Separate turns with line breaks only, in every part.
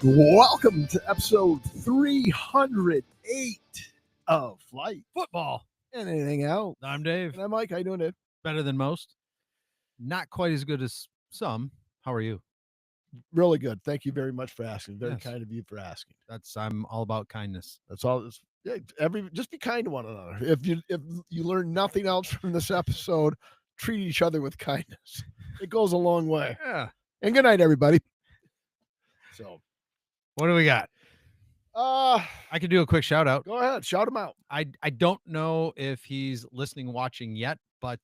Welcome to episode 308 of Flight
Football.
and Anything Else.
I'm Dave.
And I'm Mike. How you doing, Dave?
Better than most. Not quite as good as some. How are you?
Really good. Thank you very much for asking. Very
Yes.
kind of you for asking.
I'm all about kindness.
That's all. Just be kind to one another. If you learn nothing else from this episode, treat each other with kindness. It goes a long way.
Yeah.
And good night, everybody. So,
What do we got? I could do a quick shout out.
Go ahead. Shout him out.
I don't know if he's listening, watching yet, but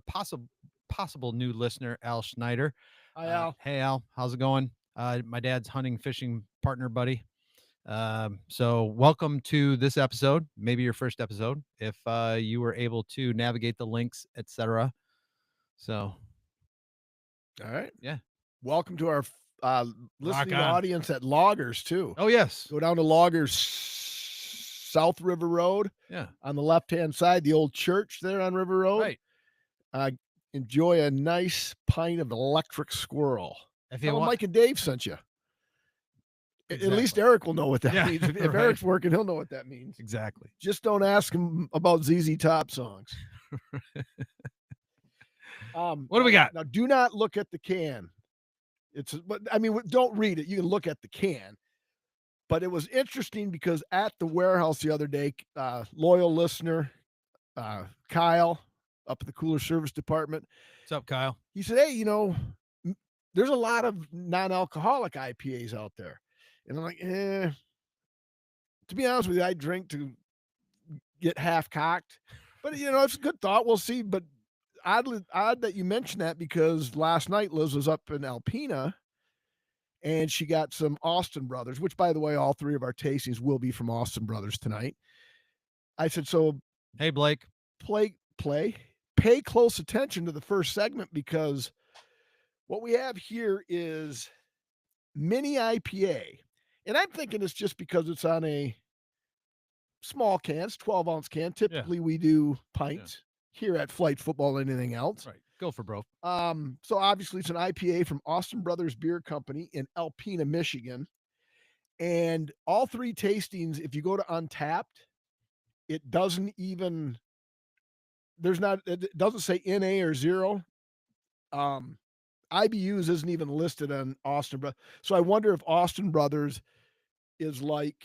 possible new listener, Al Schneider.
Hi, Al.
Hey, Al. How's it going? My dad's hunting, fishing partner, buddy. So welcome to this episode, maybe your first episode, if you were able to navigate the links, etc. So,
all right.
Yeah.
Welcome to our listening
on.
audience at Loggers, too.
Oh, yes.
Go down to Loggers South River Road.
Yeah.
On the left-hand side, the old church there on River Road.
Right.
Enjoy a nice pint of electric squirrel.
If you
Tell
want,
Mike and Dave sent you.
Exactly.
At least Eric will know what that
Yeah,
means. If
right.
Eric's working, he'll know what that means.
Exactly.
Just don't ask him about ZZ Top songs.
What do we got?
Now, do not look at the can. Don't read it. You can look at the can. But it was interesting because at the warehouse the other day, loyal listener, Kyle, up at the cooler service department.
What's up, Kyle?
He said, hey, there's a lot of non-alcoholic IPAs out there. And I'm like, to be honest with you, I drink to get half cocked. But, it's a good thought. We'll see. But odd that you mentioned that, because last night Liz was up in Alpena and she got some Austin Brothers, which, by the way, all three of our tastings will be from Austin Brothers tonight. I said, so
hey, Blake,
pay close attention to the first segment, because what we have here is mini IPA. And I'm thinking it's just because it's on a small can, it's 12-ounce can. Typically, we do pints here at Flight Football and Anything Else.
Right. Go for broke.
So obviously it's an IPA from Austin Brothers Beer Company in Alpena, Michigan. And all three tastings, if you go to Untapped, it doesn't say NA or zero. IBUs isn't even listed on Austin Brothers. So I wonder if Austin Brothers is like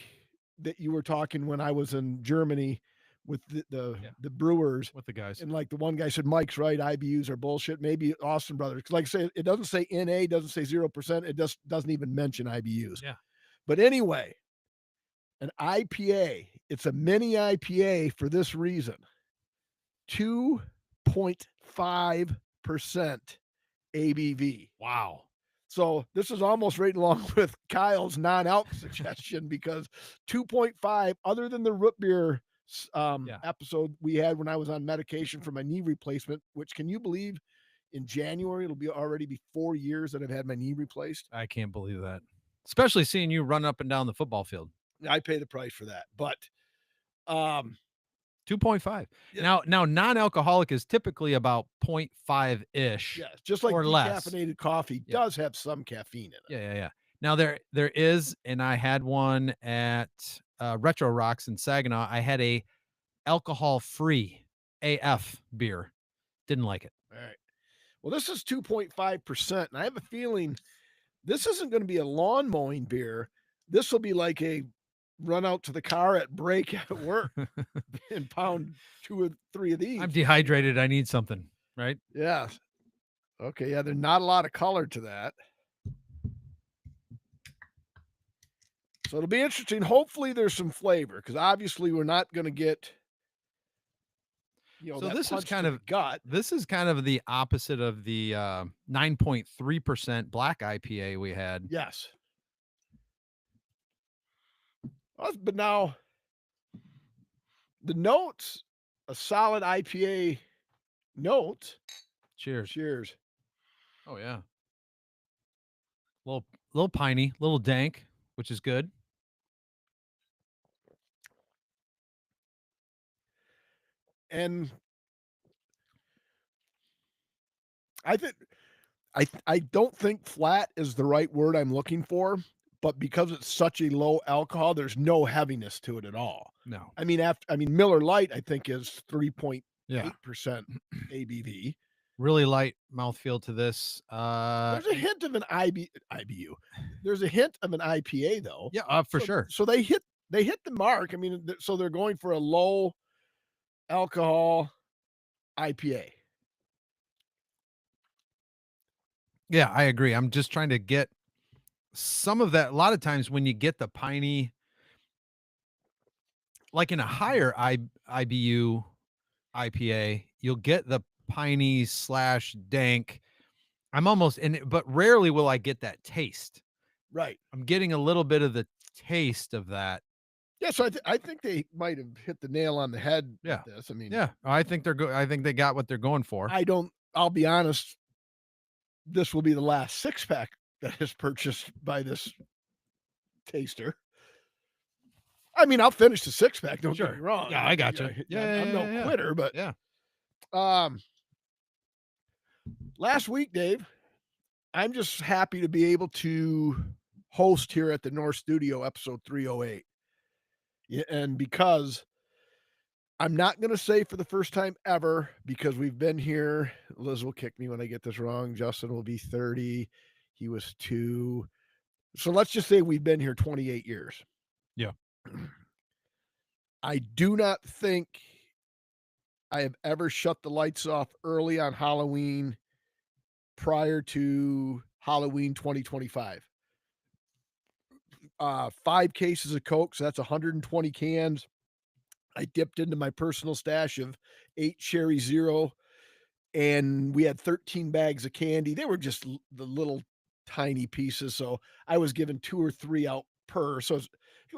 that you were talking when I was in Germany with the brewers,
with the guys.
And like the one guy said, Mike's right, IBUs are bullshit. Maybe Austin Brothers. Like I say, it doesn't say NA, doesn't say 0%. It just doesn't even mention IBUs.
Yeah.
But anyway, an IPA, it's a mini IPA for this reason. 2.5% ABV.
Wow.
So this is almost right along with Kyle's non-alc suggestion, because 2.5, other than the root beer episode we had when I was on medication for my knee replacement, which, can you believe, in January it'll already be 4 years that I've had my knee replaced.
I can't believe that, especially seeing you run up and down the football field.
I pay the price for that, but
2.5. Yeah. Now non-alcoholic is typically about 0.5 ish.
Yes, just like
or less.
Decaffeinated coffee does have some caffeine in it.
Yeah. Now there is, and I had one at Retro Rocks in Saginaw. I had a alcohol-free AF beer. Didn't like it.
All right. Well, this is 2.5%, and I have a feeling this isn't going to be a lawn mowing beer. This will be like a run out to the car at break at work and pound 2 or 3 of these.
I'm dehydrated. I need something, right?
Yeah. Okay. Yeah. There's not a lot of color to that. So it'll be interesting. Hopefully there's some flavor, because obviously we're not going to get,
so this is kind of the opposite of the 9.3% black IPA we had.
Yes. But now the notes, a solid IPA note.
Cheers. Oh yeah. Little piney, little dank, which is good.
And I don't think flat is the right word I'm looking for, but because it's such a low alcohol, there's no heaviness to it at all.
No.
I mean, Miller Lite, I think, is
Yeah.
3.8% ABV.
Really light mouthfeel to this.
There's a hint of an IBU. There's a hint of an IPA though.
Yeah, for
So
sure.
so they hit the mark. I mean, so they're going for a low alcohol IPA.
Yeah, I agree. I'm just trying to get some of that. A lot of times when you get the piney, like in a higher IBU IPA, you'll get the piney slash dank. I'm almost in it, but rarely will I get that taste.
Right.
I'm getting a little bit of the taste of that.
Yeah, so I think they might have hit the nail on the head with
Yeah.
this. I mean,
Yeah. I think they're good. I think they got what they're going for.
I'll be honest, this will be the last six pack that is purchased by this taster. I mean, I'll finish the six pack, don't get me
Sure.
wrong.
Yeah, I gotcha. Yeah, yeah,
I'm no
yeah, yeah.
quitter, but
Yeah.
um last week, Dave, I'm just happy to be able to host here at the North Studio episode 308. Yeah, and because I'm not going to say for the first time ever, because we've been here. Liz will kick me when I get this wrong. Justin will be 30. He was 2. So let's just say we've been here 28 years.
Yeah.
I do not think I have ever shut the lights off early on Halloween prior to Halloween 2025. 5 cases of Coke, so that's 120 cans. I dipped into my personal stash of 8 Cherry Zero, and we had 13 bags of candy. They were just the little tiny pieces, so I was giving 2 or 3 out per. So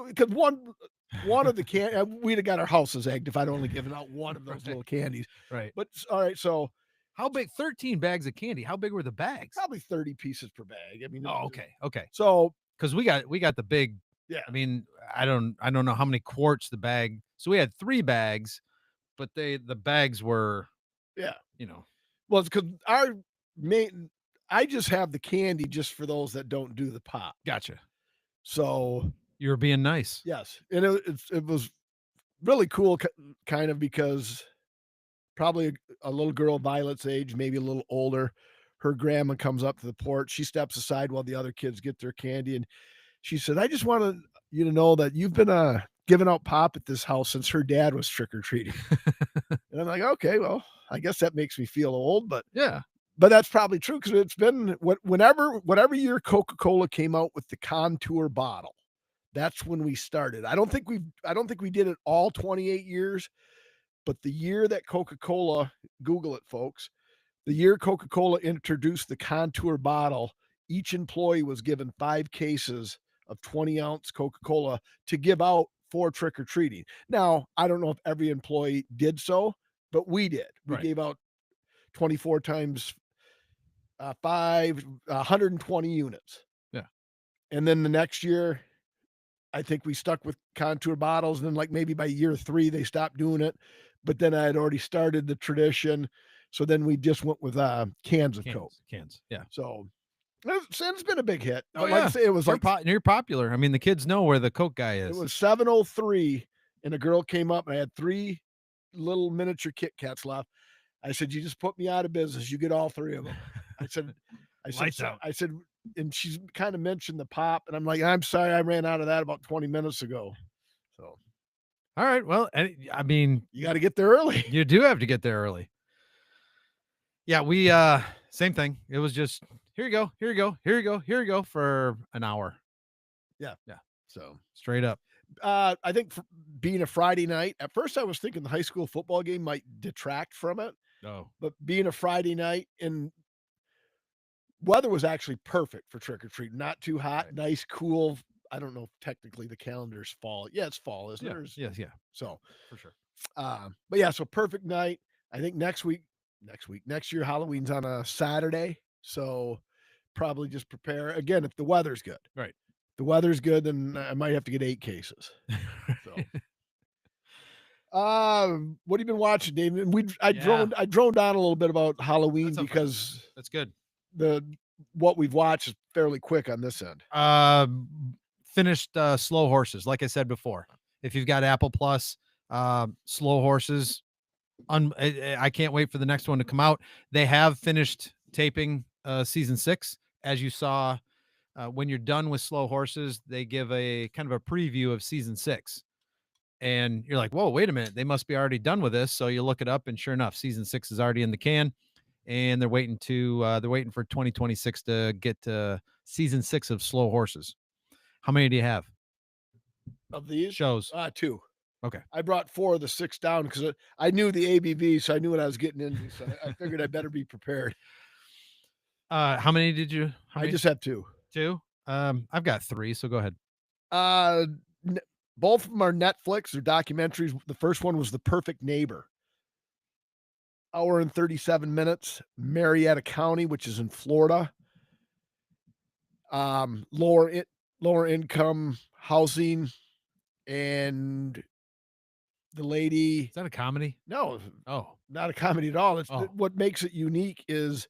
because one of the we'd have got our houses egged if I'd only given out one of those
Right.
little candies.
Right.
But all right, so
How big? 13 bags of candy. How big were the bags?
probably 30 pieces per bag. I mean,
Oh, okay. Okay.
so
Because we got the big.
yeah,
I mean, I don't know how many quarts the bag. So we had 3 bags, but the bags were,
yeah.
you know,
Well, it's because our main. I just have the candy just for those that don't do the pop.
gotcha.
So
You were being nice.
yes, and it was really cool, kind of, because probably a little girl Violet's age, maybe a little older. Her grandma comes up to the porch. She steps aside while the other kids get their candy, and she said, "I just wanted you to know that you've been giving out pop at this house since her dad was trick or treating." And I'm like, "Okay, well, I guess that makes me feel old, but
Yeah.
that's probably true because it's been whatever year Coca-Cola came out with the contour bottle. That's when we started. I don't think we did it all 28 years, but the year that Coca-Cola, Google it, folks, the year Coca-Cola introduced the contour bottle, each employee was given 5 cases of 20-ounce Coca-Cola to give out for trick or treating. Now, I don't know if every employee did so, but we did. We
Right.
gave out 24 times 5, 120 units.
Yeah.
And then the next year, I think we stuck with contour bottles. And then, like, maybe by year 3, they stopped doing it. But then I had already started the tradition. So then we just went with cans of Coke.
Cans. Yeah.
So it's been a big hit.
Oh
But like I
yeah.
say, it was like
You're popular. I mean, the kids know where the Coke guy
it
is.
was 7:03, and a girl came up, and I had 3 little miniature Kit Kats left. I said, "You just put me out of business. You get all 3 of them." I said,
Lights out.
I said, and she's kind of mentioned the pop, and I'm like, "I'm sorry, I ran out of that about 20 minutes ago." So
All right. Well, I mean,
you got to get there early.
you do have to get there early. Yeah, we same thing. It was just here you go, here you go, here you go, here you go for an hour.
Yeah.
Yeah,
So
straight up.
I think being a Friday night, at first I was thinking the high school football game might detract from it,
Oh,
but being a Friday night and weather was actually perfect for trick or treat. Not too hot,
right.
nice, cool. I don't know if technically the calendar's fall. Yeah, it's fall, isn't
Yeah.
it?
Yes. Yeah.
So,
For sure.
but yeah, so perfect night. I think next year, Halloween's on a Saturday. So probably just prepare again if the weather's good.
Right.
The weather's good, then I might have to get 8 cases. So, what have you been watching, David?
Yeah.
I droned on a little bit about Halloween
That's okay.
because
That's good.
the what we've watched is fairly quick on this end.
Uh, Finished Slow Horses. Like I said before, if you've got Apple Plus, Slow Horses. I can't wait for the next one to come out. They have finished taping season 6, as you saw. When you're done with Slow Horses, they give a kind of a preview of season 6, and you're like, "Whoa, wait a minute! They must be already done with this." So you look it up, and sure enough, season 6 is already in the can, and they're waiting for 2026 to get to season 6 of Slow Horses. How many do you have?
Of these,
Shows.
2.
Okay.
I brought 4 of the 6 down because I knew the ABV, so I knew what I was getting into. So I figured I better be prepared.
How many did you? How
I
many?
just have 2.
2. I've got 3. So go ahead.
Uh, n- Both of them are Netflix. They're documentaries. The first one was The Perfect Neighbor. Hour and 37 minutes. Marietta County, which is in Florida. Um, lower it lower income housing, and the lady.
Is that a comedy?
No,
Oh,
not a comedy at all. It's
oh,
what makes it unique is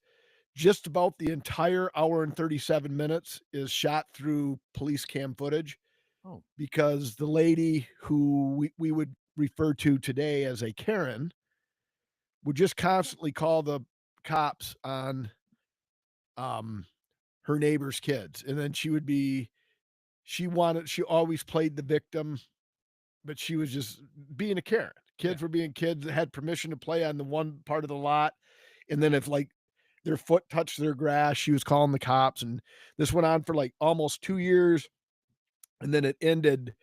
just about the entire hour and 37 minutes is shot through police cam footage,
oh.
because the lady who we would refer to today as a Karen would just constantly call the cops on um her neighbor's kids. And then she always played the victim, but she was just being a Karen.
Yeah.
Kids were being kids that had permission to play on the one part of the lot. And then if like their foot touched their grass, she was calling the cops. And this went on for like almost 2 years. And then it ended.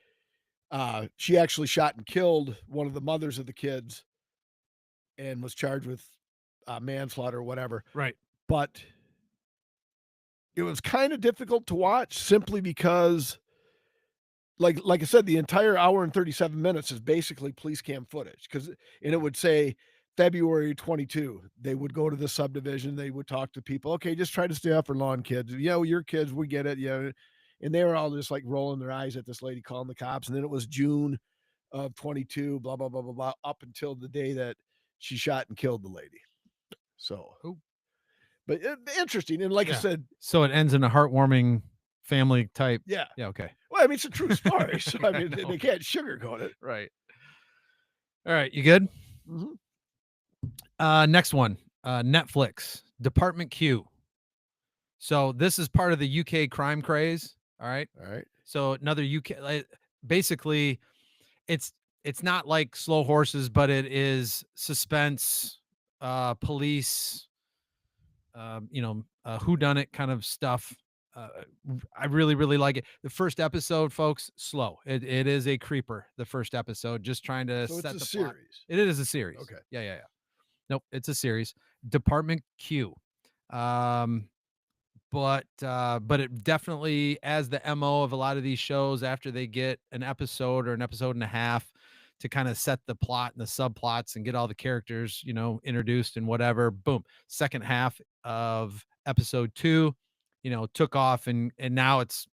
She actually shot and killed one of the mothers of the kids and was charged with manslaughter or whatever.
Right.
But it was kind of difficult to watch simply because, like I said, the entire hour and 37 minutes is basically police cam footage. And it would say February 22. They would go to the subdivision. They would talk to people. Okay, just try to stay off your lawn, kids. Your kids, we get it. Yeah. And they were all just like rolling their eyes at this lady calling the cops. And then it was June of 22, blah, blah, blah, blah, blah, up until the day that she shot and killed the lady. So,
Oh,
but interesting. And like I
yeah.
said,
So it ends in a heartwarming family type.
yeah.
Yeah. Okay.
Well, I mean, it's a true story. So, I
I
mean,
know.
they can't sugarcoat it.
Right. All right. You good?
Mhm.
Next one. Netflix. Department Q. So this is part of the UK crime craze. All right.
All right.
So another UK. Basically, it's it's not like Slow Horses, but it is suspense, police, who done it kind of stuff. Uh, I really, really like it. The first episode, folks, slow. It is a creeper. The first episode, just trying to
So it's
set
a
the plot.
series.
It is a series.
Okay.
Yeah, yeah, yeah. Nope, it's a series. Department Q. Um, but it definitely, as the MO of a lot of these shows, after they get an episode or an episode and a half to kind of set the plot and the subplots and get all the characters, introduced and whatever, boom, second half of episode 2, took off, and now it's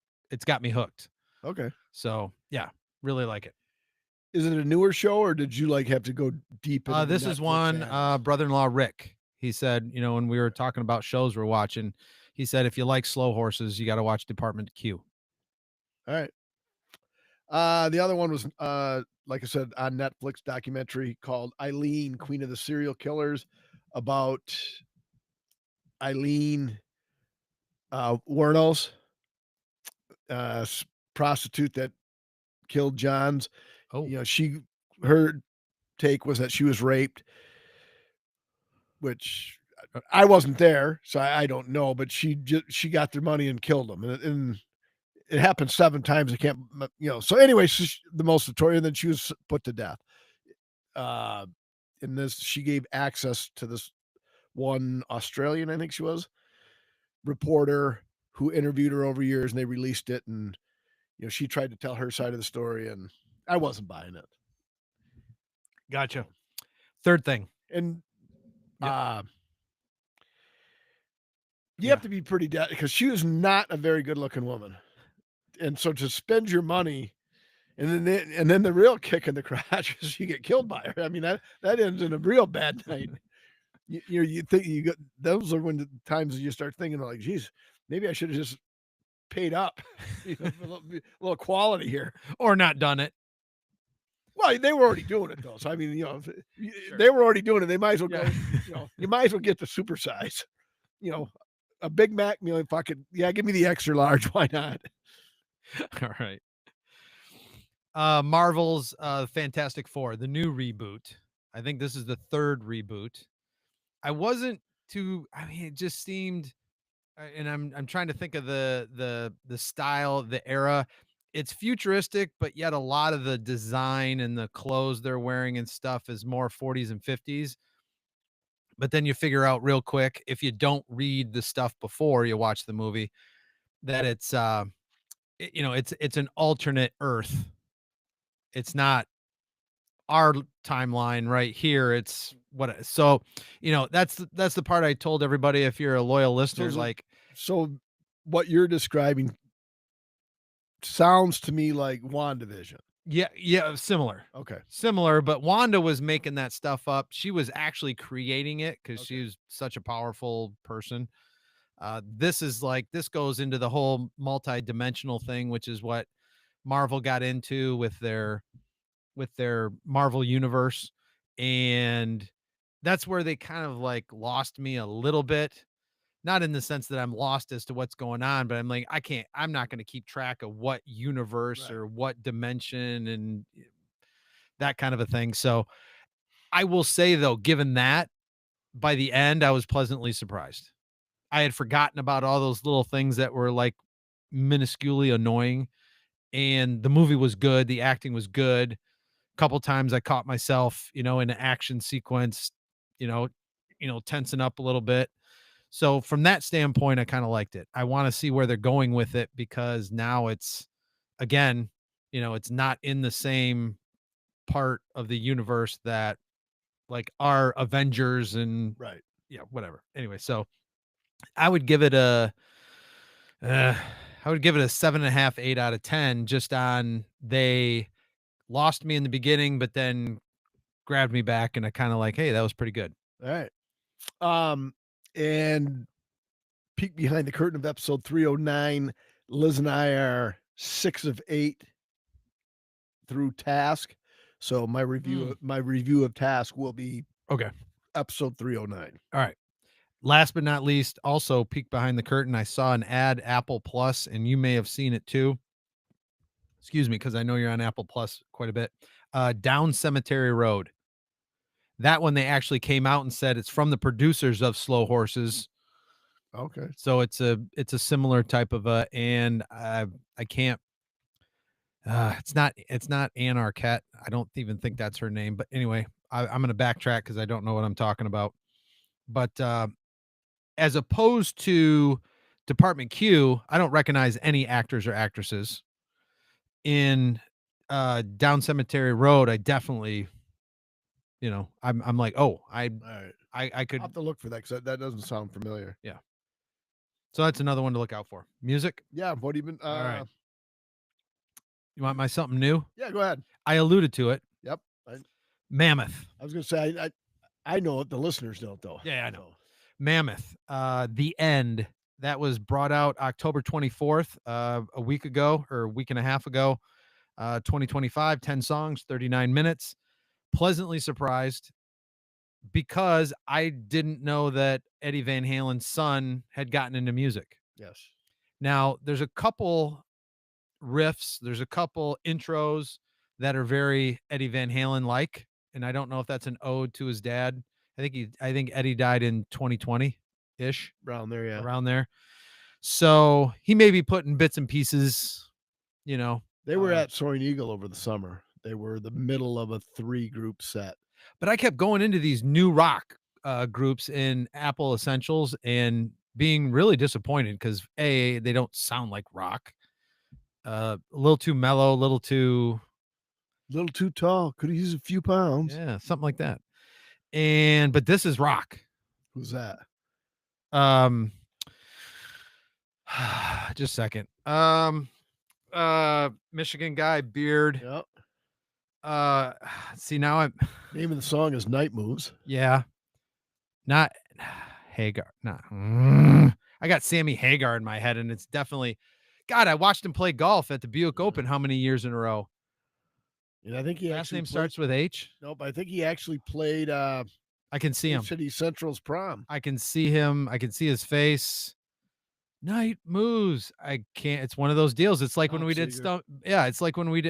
got me hooked.
Okay.
So yeah, really like it.
Is it a newer show, or did you like have to go deep into the
This is
Netflix
one,
annals?
brother-in-law Rick. He said, when we were talking about shows we're watching, he said, if you like Slow Horses, you got to watch Department Q.
All right. The other one was, like I said, on Netflix, documentary called Eileen, Queen of the Serial Killers, about Eileen Wuornos, prostitute that killed Johns.
Oh,
Her take was that she was raped, which
uh,
I wasn't there, so I don't know. But she got their money and killed them, and it happened 7 times. I can't, So anyway, the most notorious. And then she was put to death. Uh, in this, she gave access to this one Australian, I think she was, reporter who interviewed her over years, and they released it. And she tried to tell her side of the story, and I wasn't buying it.
gotcha.
So,
Third thing.
and
Yep.
you
Yeah.
have to be pretty dead because she was not a very good looking woman. And so to spend your money, and then the real kick in the crotch is you get killed by her. I mean, that ends in a real bad night. You think you got those are when the times you start thinking like, "Geez, maybe I should have just paid up, for a little quality here."
Or not done it.
Well, they were already doing it though, so I mean, if
Sure.
they were already doing it, they might as well
Yeah.
go. You might as well get the supersize. You know, a Big Mac meal. If I could, yeah, give me the extra large. Why not?
All right. Marvel's Fantastic Four, the new reboot. I think this is the third reboot. I wasn't too. I mean, it just seemed, and I'm trying to think of the style, the era. It's futuristic, but yet a lot of the design and the clothes they're wearing and stuff is more 40s and 50s. But then you figure out real quick if you don't read the stuff before you watch the movie that it's an alternate Earth. It's not our timeline right here. It's what so that's the part I told everybody if you're a loyal
So,
listener, like,
so what you're describing sounds to me like WandaVision.
yeah, yeah, similar.
Okay.
Similar, but Wanda was making that stuff up. She was actually creating it because
Okay.
she's such a powerful person. This is like this goes into the whole multi-dimensional thing, which is what Marvel got into with their Marvel universe. And that's where they kind of like lost me a little bit. Not in the sense that I'm lost as to what's going on, but I'm like, I'm not going to keep track of what universe
Right.
or what dimension and that kind of a thing. So I will say though, given that, by the end, I was pleasantly surprised. I had forgotten about all those little things that were like minusculely annoying, and the movie was good. The acting was good. Couple times I caught myself, in an action sequence, you know, tensing up a little bit. So from that standpoint, I kind of liked it. I want to see where they're going with it because now it's again, it's not in the same part of the universe that like our Avengers and
Right.
yeah, whatever. Anyway, so I would give it a uh, I would give it a 7.5, 8 out of 10 just on they lost me in the beginning, but then grabbed me back and I kind of like, hey, that was pretty good.
All right. And peek behind the curtain of episode 309. Liz and I are 6 of 8 through Task. So
Mm.
my review of Task will be
Okay.
episode 309.
All right. Last but not least, also peek behind the curtain. I saw an ad Apple Plus, and you may have seen it too. Excuse me, because I know you're on Apple Plus quite a bit. Down Cemetery Road. That one they actually came out and said it's from the producers of Slow Horses.
Okay.
So it's a similar type of and I can't it's not Ann Arquette. I don't even think that's her name. But anyway, I'm gonna backtrack because I don't know what I'm talking about. But as opposed to Department Q, I don't recognize any actors or actresses. In Down Cemetery Road, I definitely, I'm like, oh,
All right.
I
I'll
could,
have to look for that because that doesn't sound familiar.
yeah. So that's another one to look out for. Music.
Yeah. What even?
All right. You want my something new?
Yeah. Go ahead.
I alluded to it.
Yep. I,
Mammoth.
I was going to say, I know it. The listeners don't, though.
Yeah, I know.
So,
Mammoth. The End. That was brought out October 24th, a week ago or a week and a half ago. 2025, 10 songs, 39 minutes. Pleasantly surprised because I didn't know that Eddie Van Halen's son had gotten into music.
yes.
Now, there's a couple riffs, there's a couple intros that are very Eddie Van Halen like, and I don't know if that's an ode to his dad. I think Eddie died in 2020 ish,
Around there. Yeah.
around there. So he may be putting bits and pieces, you know.
They were at Soaring Eagle over the summer. They were the middle of a 3 group set.
But I kept going into these new rock groups in Apple Essentials and being really disappointed because they don't sound like rock. A little too mellow, a little too
A little too tall. Could have used a few pounds.
yeah, something like that. But this is rock.
Who's that?
Um, just a second. Michigan guy, beard.
Yep.
Uh, see now I'm
Name of the song is Night Moves.
yeah. not Hagar, not I got Sammy Hagar in my head, and it's definitely God, I watched him play golf at the Buick
Uh,
Open how many years in a row?
and I think he
Last
actually
name
played.
starts with H.
Nope, I think he actually played
I can see
Cave
him.
City Central's prom.
I can see him. I can see his face. Night moves. I can't. It's one of those deals. It's like when
Top
we did
Seeger.
Stump. Yeah, it's like when we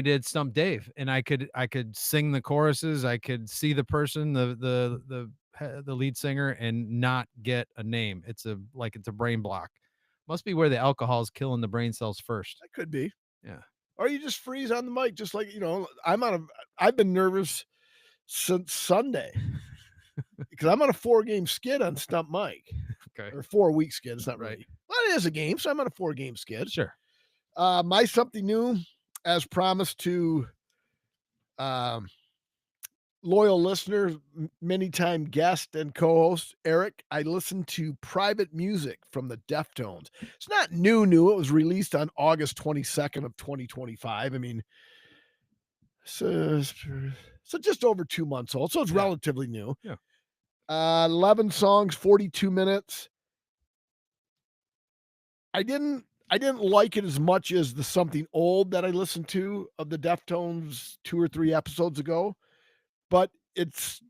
did Stump Dave, and I could sing the choruses. I could see the person, the lead singer, and not get a name. It's a brain block. Must be where the alcohol is killing the brain cells first.
That could be.
Yeah.
Or you just freeze on the mic, just like I've been nervous since Sunday because I'm on a 4-game skid on Stump Mike.
Okay.
Or 4-week skid. It's not
Right.
really. Well, it is a game, so I'm on a 4-game skid.
Sure.
My something new, as promised to um, loyal listener, many time guest and co-host Eric. I listened to Private Music from the Deftones. It's not new. It was released on August 22nd of 2025. I mean, so just over 2 months old. So it's
Yeah.
relatively new.
Yeah.
11 songs, 42 minutes. I didn't like it as much as the Something Old that I listened to of the Deftones 2 or 3 episodes ago, but it's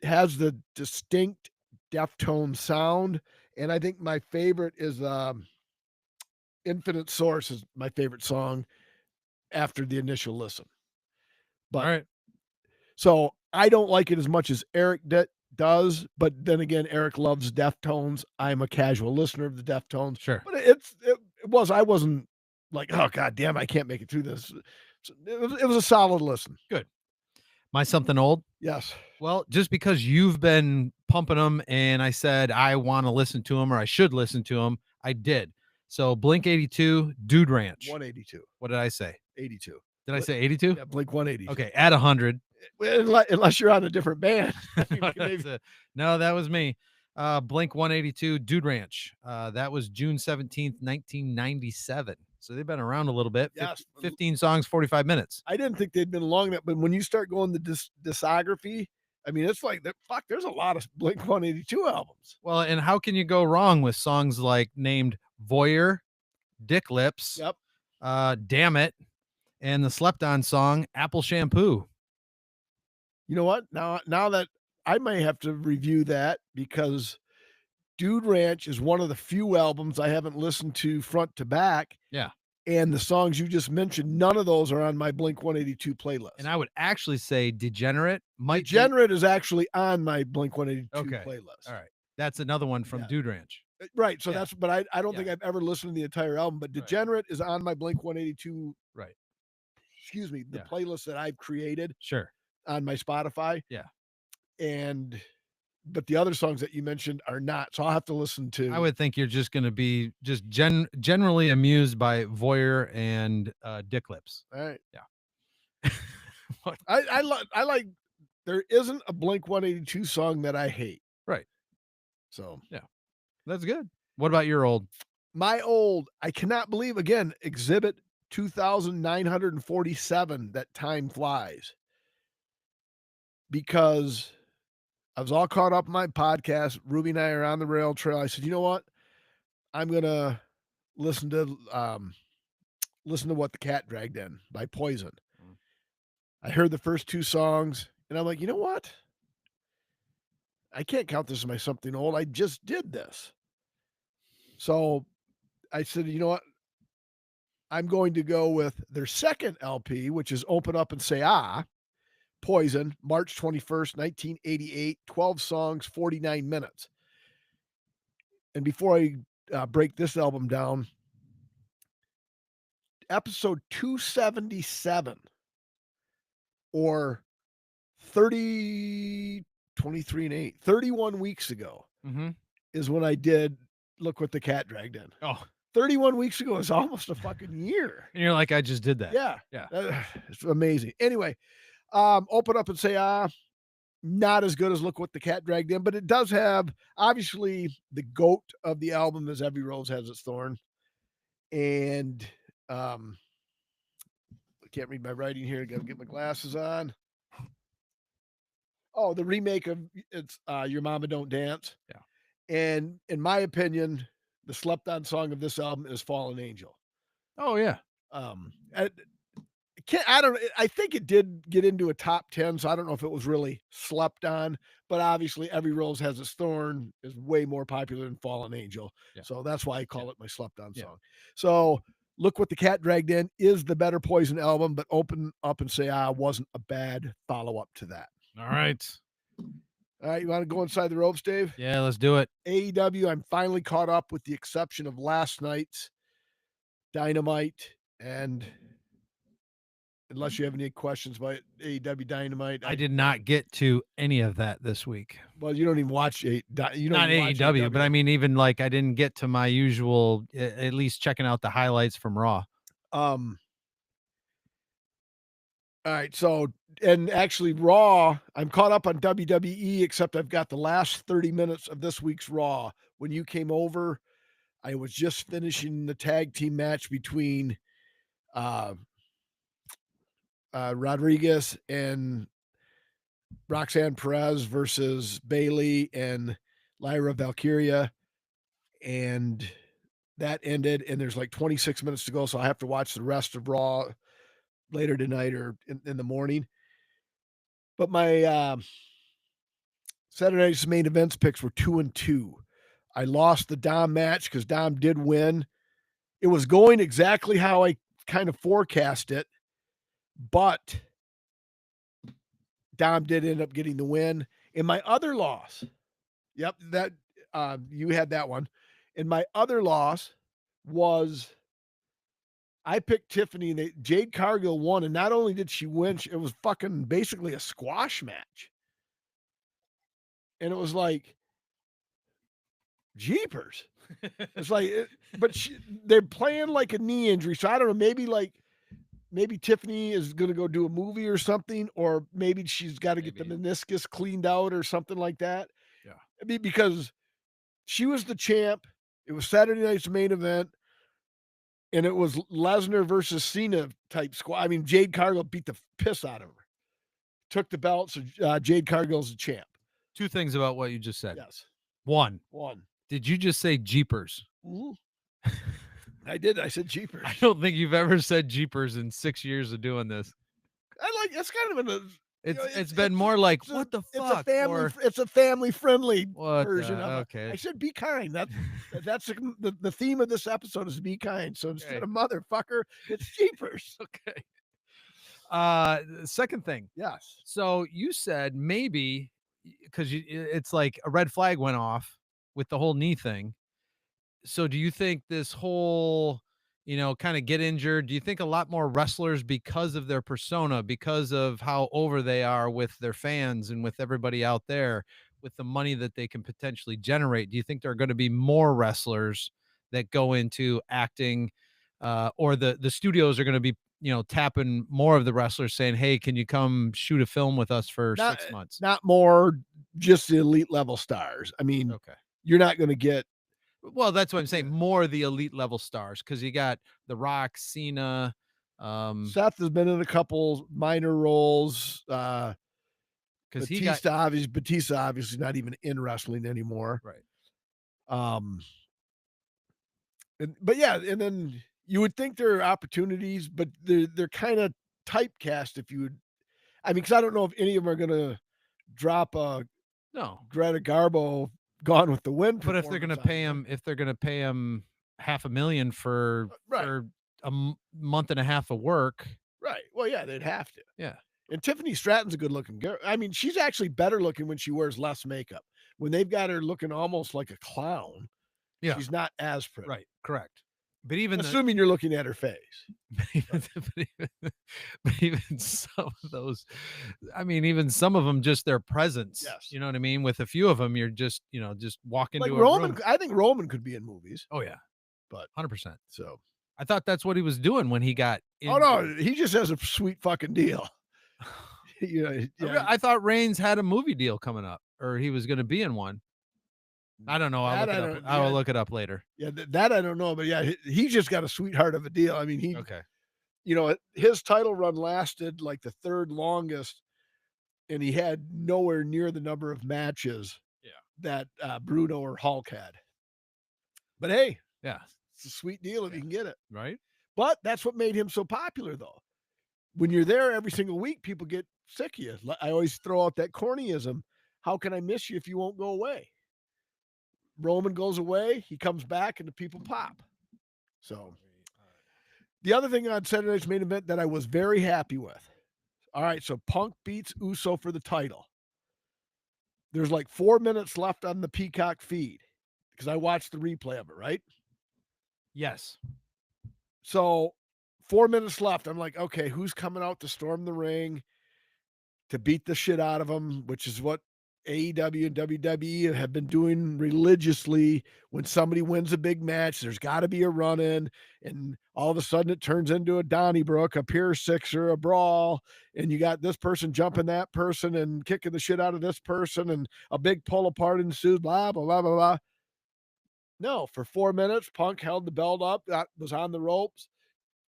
has the distinct Deftone sound, and I think my favorite is, Infinite Source is my favorite song after the initial listen.
All
But
right.
so I don't like it as much as Eric does, but then again, Eric loves Deftones. I'm a casual listener of the Deftones,
Sure.
but I wasn't like, oh god damn, I can't make it through this. It was a solid listen.
Good. My something old.
Yes,
Well, just because you've been pumping them and I said I want to listen to them or I should listen to them, I did. So Blink 82, Dude Ranch.
182,
What did I say?
82.
Did I say 82?
Yeah, Blink 182.
Okay, at 100.
Well, unless you're on a different band. I mean, we can
That's
maybe
it. No, that was me. Blink 182, Dude Ranch. That was June 17th, 1997. So they've been around a little bit.
yes.
15 songs, 45 minutes.
I didn't think they'd been long enough, but when you start going the discography, I mean, it's like that. Fuck, there's a lot of Blink 182 albums.
Well, and how can you go wrong with songs like named Voyeur, Dick Lips,
Yep.
Damn It, and the slept on song Apple Shampoo?
You know what? Now that I may have to review that because Dude Ranch is one of the few albums I haven't listened to front to back,
Yeah.
and the songs you just mentioned, none of those are on my Blink 182 playlist.
And I would actually say Degenerate might
Degenerate is actually on my Blink 182
be okay.
playlist.
All right. That's another one from
Yeah.
Dude Ranch.
Right. So
Yeah.
that's, but I don't think
Yeah.
I've ever listened to the entire album, but
Right.
Degenerate is on my Blink 182,
Right.
excuse me, the
Yeah.
playlist that I've created
Sure.
on my Spotify.
Yeah.
And, but the other songs that you mentioned are not. So I'll have to listen to.
I would think you're just going to be just generally amused by Voyeur and Dick Lips.
All right.
Yeah. What?
I like, there isn't a Blink 182 song that I hate.
Right.
So
Yeah. That's good. What about your old?
my old, I cannot believe again, Exhibit 2947, that time flies, because I was all caught up in my podcast. Ruby and I are on the rail trail. I said, you know what? I'm gonna listen to What the Cat Dragged In by Poison.
Mm.
I heard the first 2 songs and I'm like, you know what? I can't count this as my something old. I just did this. So I said, you know what? I'm going to go with their second LP, which is Open Up and Say Ah, Poison, March 21st, 1988, 12 songs, 49 minutes. And before I break this album down, episode 277, or 30, 23 and 8, 31 weeks ago,
Mm-hmm.
is when I did Look What the Cat Dragged In.
Oh,
31 weeks ago is almost a fucking year.
and you're like, I just did that.
Yeah.
Yeah.
It's amazing. Anyway, Open Up and Say Ah, not as good as Look What the Cat Dragged In, but it does have, obviously, the goat of the album is Every Rose Has Its Thorn. And I can't read my writing here. Got to get my glasses on. Oh, the remake of it's Your Mama Don't Dance.
Yeah.
And in my opinion, the slept on song of this album is Fallen Angel.
Oh yeah.
I can't I don't I think it did get into a top 10, so I don't know if it was really slept on, but obviously Every Rose Has Its Thorn is way more popular than Fallen Angel.
Yeah.
So that's why I
Yeah.
call it my slept on
Yeah.
song. So Look What the Cat Dragged In is the better Poison album, but open up and say, wasn't a bad follow up to that.
All right.
All right, you want to go inside the ropes, Dave?
Yeah, let's do it.
AEW, I'm finally caught up with the exception of last night's Dynamite. And unless you have any questions about AEW Dynamite,
I did not get to any of that this week.
well, you don't even watch you don't
Not
even watch
AEW, but I
AEW.
mean, even like I didn't get to my usual, at least checking out the highlights from Raw.
Um, all right, so and actually Raw, I'm caught up on WWE, except I've got the last 30 minutes of this week's Raw. When you came over, I was just finishing the tag team match between uh Rodriguez and Roxanne Perez versus Bailey and Lyra Valkyria, and that ended. And there's like 26 minutes to go, so I have to watch the rest of Raw later tonight or in the morning. But my Saturday night's main events picks were 2-2. I lost the Dom match because Dom did win. It was going exactly how I kind of forecast it, but Dom did end up getting the win. In my other loss, yep, that you had that one. And my other loss was I picked Tiffany and Jade Cargill won. And not only did she win, it was fucking basically a squash match. And it was like, jeepers. It's like, but they're playing like a knee injury. So I don't know, maybe Tiffany is going to go do a movie or something, or maybe she's got to get the meniscus cleaned out or something like that.
Yeah.
I mean, because she was the champ. It was Saturday night's main event, and it was Lesnar versus Cena type squad. I mean, Jade Cargill beat the piss out of her, took the belt, so Jade Cargill's the champ.
Two things about what you just said.
Yes.
One,
One.
did you just say Jeepers?
Mhm. I did. I said Jeepers.
I don't think you've ever said Jeepers in 6 years of doing this.
It's kind of an
It's been more like, what the fuck?
It's a family friendly
What
version of it.
okay.
I said be kind. That's the theme of this episode is be kind. So instead of motherfucker, it's Jeepers.
Okay. Second thing.
Yes.
So you said maybe because it's like a red flag went off with the whole knee thing. So do you think this whole, kind of get injured, do you think a lot more wrestlers, because of their persona, because of how over they are with their fans and with everybody out there, with the money that they can potentially generate, do you think there are going to be more wrestlers that go into acting, or the studios are going to be, tapping more of the wrestlers saying, hey, can you come shoot a film with us for 6 months?
Not more, just the elite level stars. I mean,
Okay.
you're not going to get.
Well, that's what I'm saying. More the elite level stars, because you got The Rock, Cena.
Seth has been in a couple minor roles.
Because
Batista obviously not even in wrestling anymore.
Right.
But yeah, and then you would think there are opportunities, but they're kind of typecast. If you would, I mean, because I don't know if any of them are going to drop a Greta Garbo Gone with the Wind.
But if they're going to pay him, $500,000 for a month and a half of work,
right? Well, yeah, they'd have to.
Yeah.
And Tiffany Stratton's a good looking girl. I mean, she's actually better looking when she wears less makeup. When they've got her looking almost like a clown, she's not as pretty.
Right. Correct. But even
assuming you're looking at her face.
But even some of those, I mean, even some of them, just their presence.
Yes.
You know what I mean? With a few of them, you're just, just walk into
like
a
Roman.
room.
I think Roman could be in movies.
Oh yeah.
But
100%.
So
I thought that's what he was doing when he got
injured. Oh no, he just has a sweet fucking deal. Yeah.
I thought Reigns had a movie deal coming up, or he was going to be in one. I don't know. I will look it up later.
Yeah, that I don't know, but yeah, he's just got a sweetheart of a deal. I mean,
okay.
His title run lasted like the third longest and he had nowhere near the number of matches
Yeah.
that Bruno or Hulk had. But hey,
Yeah.
it's a sweet deal if
Yeah.
you can get it.
Right?
But that's what made him so popular, though. When you're there every single week, people get sick of you. I always throw out that cornyism. How can I miss you if you won't go away? Roman goes away, he comes back, and the people pop. So the other thing on Saturday's main event that I was very happy with. All right, so Punk beats Uso for the title. There's like 4 minutes left on the Peacock feed because I watched the replay of it, right?
Yes.
So 4 minutes left. I'm like, okay, who's coming out to storm the ring to beat the shit out of them, which is what AEW and WWE have been doing religiously. When somebody wins a big match, there's got to be a run in, and all of a sudden it turns into a Donnybrook, a Pier Sixer, a brawl, and you got this person jumping that person and kicking the shit out of this person, and a big pull apart ensues, blah, blah, blah, blah, blah. No, for 4 minutes, Punk held the belt up, that was on the ropes,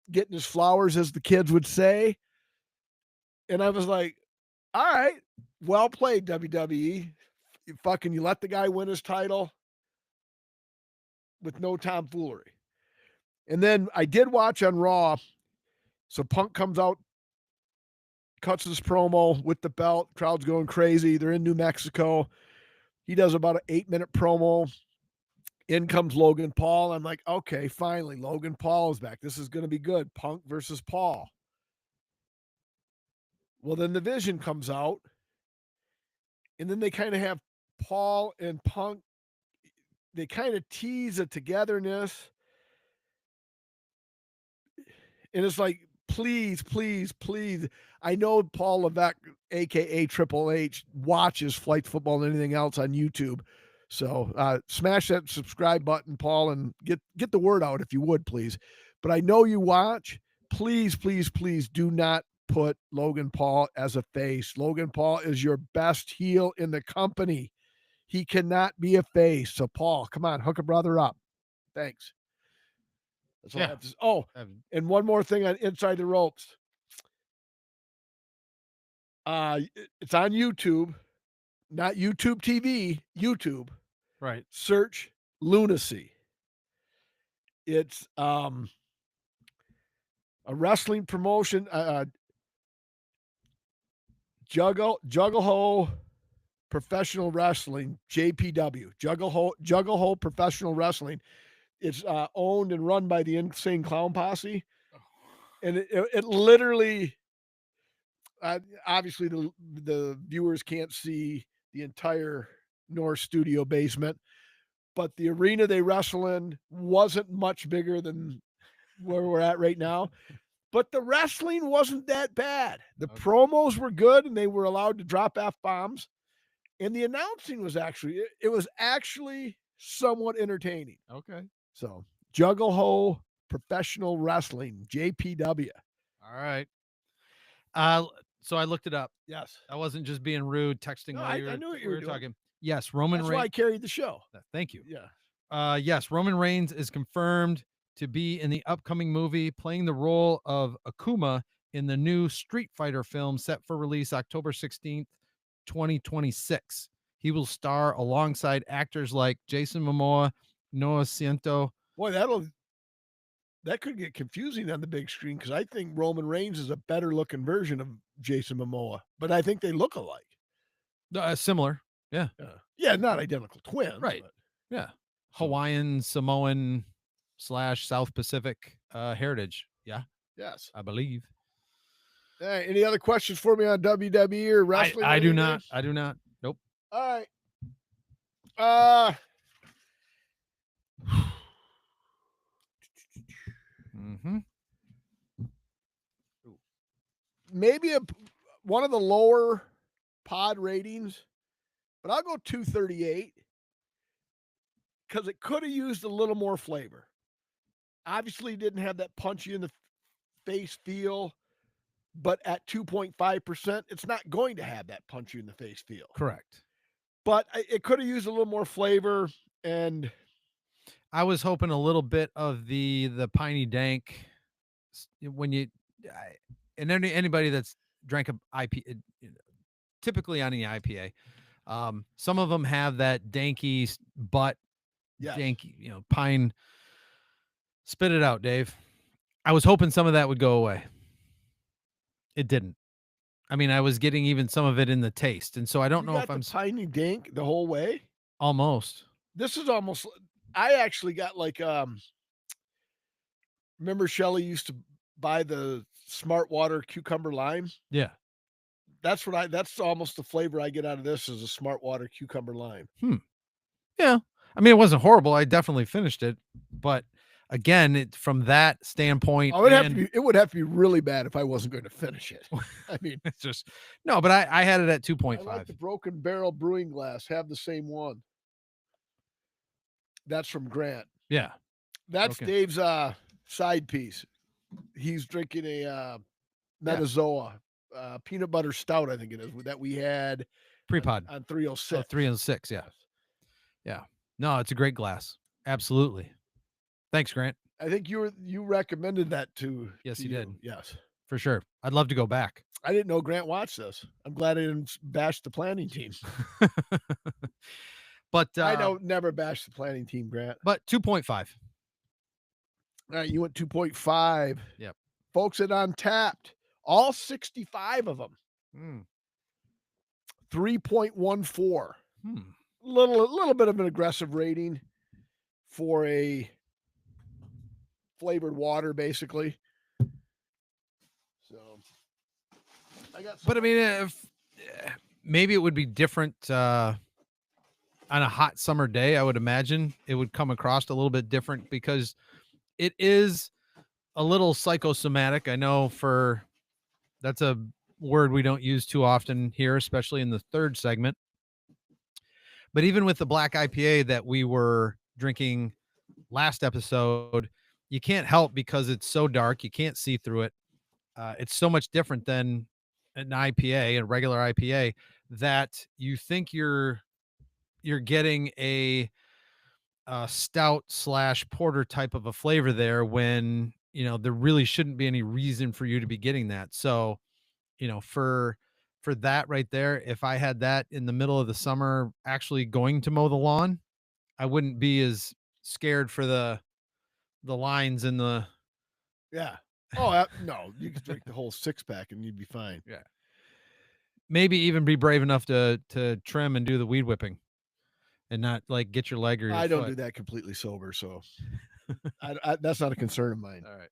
getting his flowers, as the kids would say. And I was like, all right, well played, WWE. You let the guy win his title with no tomfoolery. And then I did watch on Raw. So Punk comes out, cuts his promo with the belt. Crowd's going crazy. They're in New Mexico. He does about an 8-minute promo. In comes Logan Paul. I'm like, okay, finally, Logan Paul is back. This is going to be good. Punk versus Paul. Well, then the Vision comes out. And then they kind of have Paul and Punk. They kind of tease a togetherness. And it's like, please, please, please. I know Paul Levesque, aka Triple H, watches Flight Football and anything else on YouTube. So smash that subscribe button, Paul, and get the word out if you would, please. But I know you watch. Please, please, please do not put Logan Paul as a face. Logan Paul is your best heel in the company. He cannot be a face. So, Paul, come on, hook a brother up. Thanks. That's all I
Yeah.
have to say. Oh, and one more thing on Inside the Ropes. It's on YouTube, not YouTube TV, YouTube.
Right.
Search Lunacy. It's a wrestling promotion, Juggle Professional Wrestling, JPW, Juggle Professional Wrestling. It's owned and run by the Insane Clown Posse, and it literally, obviously the viewers can't see the entire North Studio basement, but the arena they wrestle in wasn't much bigger than where we're at right now. But the wrestling wasn't that bad. The promos were good, and they were allowed to drop F-bombs. And the announcing was it was actually somewhat entertaining.
Okay.
So, Juggle Professional Wrestling, JPW.
All right. So I looked it up.
Yes.
I wasn't just being rude, texting
No,
while
I knew what you were doing.
talking. Yes, Roman
That's why I
Reigns.
carried the show.
Thank you.
Yeah.
Yes, Roman Reigns is confirmed to be in the upcoming movie, playing the role of Akuma in the new Street Fighter film set for release October 16th, 2026. He will star alongside actors like Jason Momoa, Noah Ciento.
Boy, that could get confusing on the big screen because I think Roman Reigns is a better looking version of Jason Momoa, but I think they look alike.
Similar. Yeah.
Yeah, not identical twins.
Right.
But.
Yeah. Hawaiian, Samoan / South Pacific heritage. Yeah.
Yes.
I believe.
Hey, any other questions for me on WWE or wrestling?
I do not. I do not. Nope.
All right.
Mm-hmm.
Maybe one of the lower pod ratings, but I'll go 238 because it could have used a little more flavor. Obviously, didn't have that punch you in the face feel, but at 2.5%, it's not going to have that punch you in the face feel.
Correct.
But it could have used a little more flavor, and
I was hoping a little bit of the piney dank when you and anybody that's drank a typically on the IPA. Some of them have that danky butt,
Yes.
danky, pine. Spit it out, Dave. I was hoping some of that would go away. It didn't. I mean, I was getting even some of it in the taste, and so I don't
You
know if
got
I'm
the piney dink the whole way?
almost.
This is almost I actually got like, remember Shelly used to buy the Smart Water cucumber lime?
Yeah.
That's almost the flavor I get out of this is a Smart Water cucumber lime.
Yeah. I mean, it wasn't horrible. I definitely finished it, but again, from that standpoint,
Oh,
and
it would have to be really bad if I wasn't going to finish it. I mean,
it's just no. But I had it at
I like
2.5.
the Broken Barrel brewing glass. Have the same one. That's from Grant.
Yeah.
That's
Okay.
Dave's side piece. He's drinking a
Yeah.
Metazoa peanut butter stout, I think it is, that we had
Pre-pod.
on
Oh,
306.
306. Yeah.
Yes.
Yeah. No, it's a great glass. Absolutely. Thanks, Grant.
I think you recommended that to
Yes,
to
you
you.
did.
Yes.
For sure. I'd love to go back.
I didn't know Grant watched this. I'm glad I didn't bash the planning team.
But
I don't never bash the planning team, Grant.
but 2.5.
All right, you went 2.5.
Yep.
Folks at Untapped, all 65 of them,
Mm.
3.14.
Hmm.
Little bit of an aggressive rating for a flavored water, basically. So
But I mean, maybe it would be different on a hot summer day. I would imagine it would come across a little bit different because it is a little psychosomatic. I know that's a word we don't use too often here, especially in the third segment. But even with the black IPA that we were drinking last episode, you can't help because it's so dark. You can't see through it. It's so much different than an IPA, a regular IPA, that you think you're getting a stout slash porter type of a flavor there when there really shouldn't be any reason for you to be getting that. So for that right there, if I had that in the middle of the summer actually going to mow the lawn, I wouldn't be as scared for the lines and the
yeah. Oh, no, you could drink the whole 6-pack and you'd be fine.
yeah. Maybe even be brave enough to trim and do the weed whipping and not like get your leg or your
I don't
foot.
do that completely sober, so that's not a concern of mine.
All right.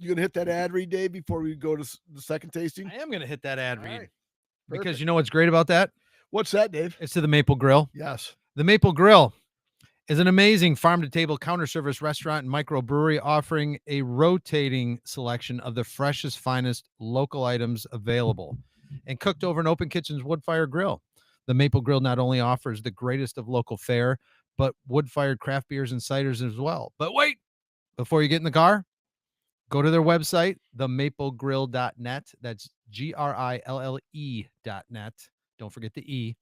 You gonna hit that ad read, Dave, before we go to the second tasting?
I am going to hit that ad
All
read
right.
because
Perfect.
you know what's great about that?
What's that, Dave?
It's to the Maple Grill.
Yes.
The Maple Grill is an amazing farm-to-table counter service restaurant and microbrewery offering a rotating selection of the freshest, finest local items available and cooked over an open kitchen's wood-fire grill. The Maple Grill not only offers the greatest of local fare, but wood-fired craft beers and ciders as well. But wait, before you get in the car, go to their website, themaplegrill.net. That's GRILLE.net. Don't forget the E.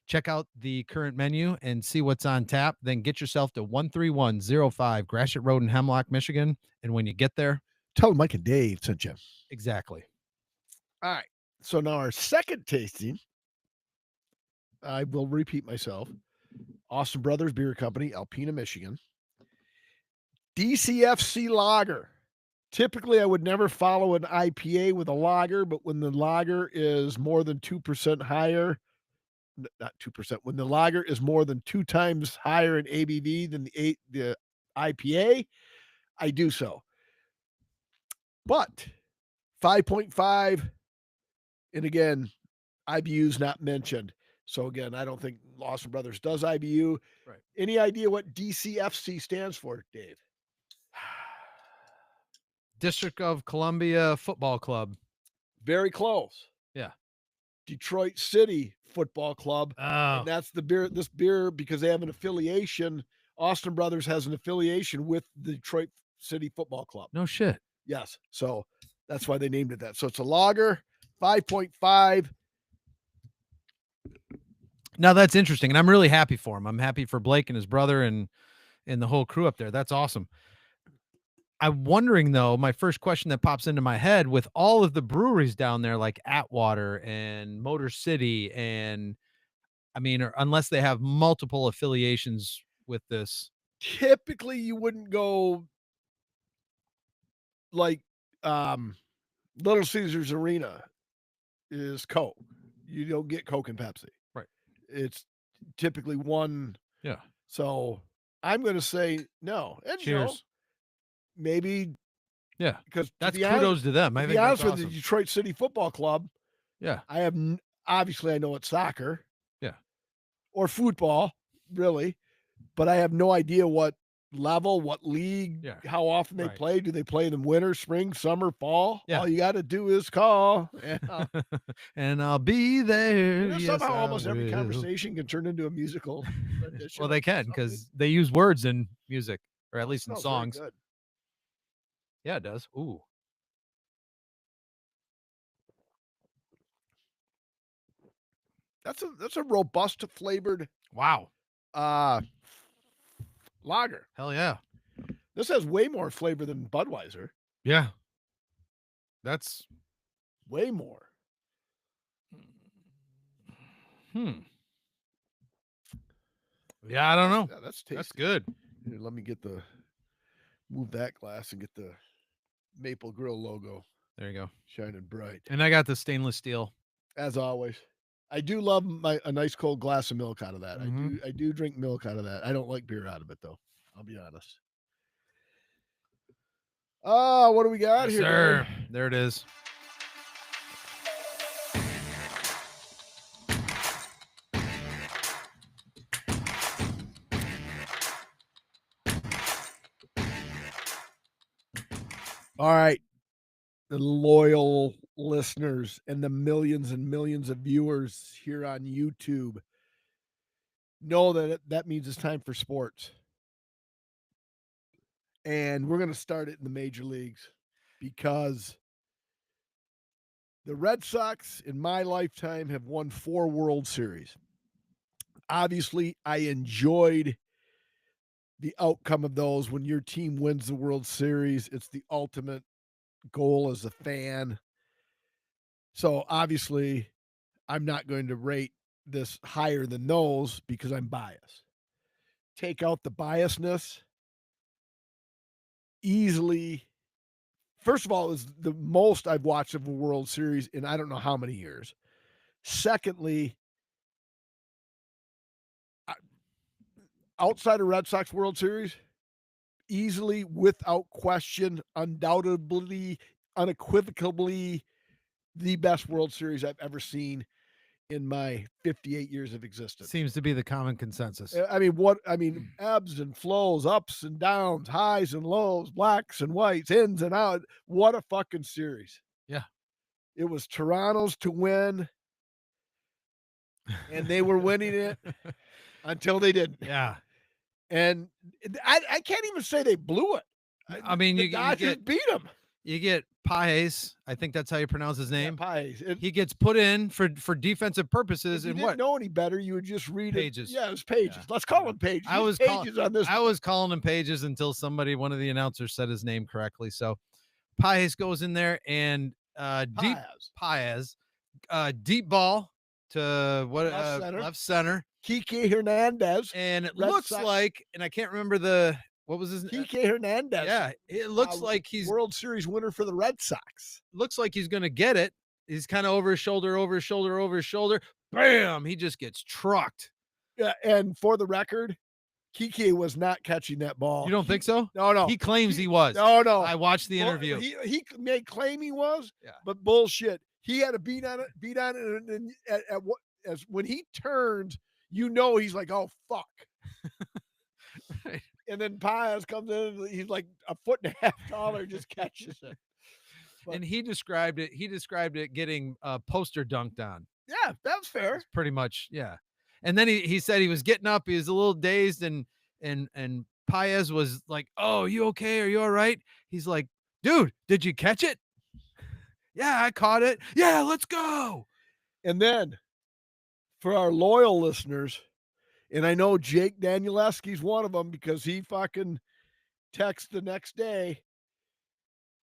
Check out the current menu and see what's on tap. Then get yourself to 13105 Gratiot Road in Hemlock, Michigan. And when you get there,
Tell them Mike and Dave sent you.
exactly.
All right. So now our second tasting, I will repeat myself. Austin Brothers Beer Company, Alpena, Michigan. DCFC lager. Typically, I would never follow an IPA with a lager, but when the lager is more than 2% higher, not 2%, when the lager is more than 2 times higher in ABV than the IPA, I do so. But 5.5, and again, IBU's not mentioned. So again, I don't think Lawson Brothers does IBU.
Right.
Any idea what DCFC stands for, Dave?
District of Columbia Football Club.
Very close.
Yeah.
Detroit City Football Club.
Oh.
And that's the beer. This beer, because they have an affiliation, Austin Brothers has an affiliation with the Detroit City Football Club.
No shit.
Yes. So that's why they named it that. So it's a lager, 5.5.
Now that's interesting. And I'm really happy for him. I'm happy for Blake and his brother and the whole crew up there. That's awesome. I'm wondering though, my first question that pops into my head with all of the breweries down there like Atwater and Motor City and I mean, or unless they have multiple affiliations with this.
Typically, you wouldn't go like, um, Little Caesars Arena is Coke. You don't get Coke and Pepsi.
Right.
It's typically one.
Yeah.
So I'm going to say no. And
Cheers.
maybe
Yeah.
because
That's kudos to them.
to
I
be
think that's
honest with the
awesome.
Detroit City Football Club,
Yeah.
I have obviously I know it's soccer
Yeah.
or football, really, but I have no idea what level, what league,
Yeah.
how often they
Right.
play. Do they play in the winter, spring, summer, fall?
Yeah.
All you got to do is call. Yeah.
And I'll be there. Yes,
Somehow
I
almost every
will.
conversation can turn into a musical rendition
Well,
of
they can
something.
because they use words in music, or at
Oh, it
least in
smells very
songs.
good.
Yeah, it does. Ooh.
That's a robust flavored
Wow.
uh lager.
Hell yeah.
This has way more flavor than Budweiser.
Yeah. That's
Way more.
hmm. Yeah, I don't know.
Yeah, that's
That's
tasty.
good.
Here, let me move that glass and get the Maple Grill logo
There you go.
shining bright.
And I got the stainless steel.
As always. I do love a nice cold glass of milk out of that.
Mhm.
I do drink milk out of that. I don't like beer out of it though. I'll be honest. What do we got
Yes,
here, Gary?
sir. There it is.
All right. The loyal listeners and the millions and millions of viewers here on YouTube know that means it's time for sports. And we're going to start it in the major leagues because the Red Sox in my lifetime have won 4 World Series. Obviously, I enjoyed the outcome of those. When your team wins the World Series, it's the ultimate goal as a fan. So obviously, I'm not going to rate this higher than those because I'm biased. Take out the biasness. Easily, first of all, it was the most I've watched of a World Series in I don't know how many years. Secondly, outside of Red Sox World Series, easily, without question, undoubtedly, unequivocally, the best World Series I've ever seen in my 58 years of existence.
Seems to be the common consensus.
I mean, ebbs and flows, ups and downs, highs and lows, blacks and whites, ins and out. What a fucking series.
Yeah.
It was Toronto's to win, and they were winning it until they didn't.
Yeah.
And I can't even say they blew it.
I mean,
the
you
Dodgers
get
beat them.
you get Paes. I think that's how you pronounce his name.
Yeah, Pies.
He gets put in for defensive purposes
If you
and
didn't
what?
know any better, you would just read
Pages.
it. Yeah, it was Pages.
Yeah.
Let's call him Pages. Pages on this.
I was calling him Pages until one of the announcers said his name correctly. So Paes goes in there and deep
Paez.
deep ball to what
Left center.
left center.
Kike Hernandez.
And it
Red
looks
Sox.
like, and I can't remember what was his name?
Kike Hernandez.
Yeah, it looks like he's
World Series winner for the Red Sox.
looks like he's gonna get it. He's kind of over his shoulder, over his shoulder, over his shoulder. Bam! He just gets trucked.
Yeah, and for the record, Kike was not catching that ball.
You don't think so?
No.
He claims he was.
No.
I watched the interview.
He may claim he was,
Yeah.
but bullshit. He had a beat on it, and as when he turned, he's like, oh fuck.
Right.
And then Paez comes in, and he's like a foot and a half taller, just catches it. But,
And he described it getting poster dunked on.
Yeah, that's fair.
It's pretty much, yeah. And then he said he was getting up, he was a little dazed, and Paez was like, "Oh, you okay? Are you all right?" He's like, "Dude, did you catch it?" "Yeah, I caught it." "Yeah, let's go."
And then for our loyal listeners, and I know Jake Danielewski's one of them because he fucking texts the next day.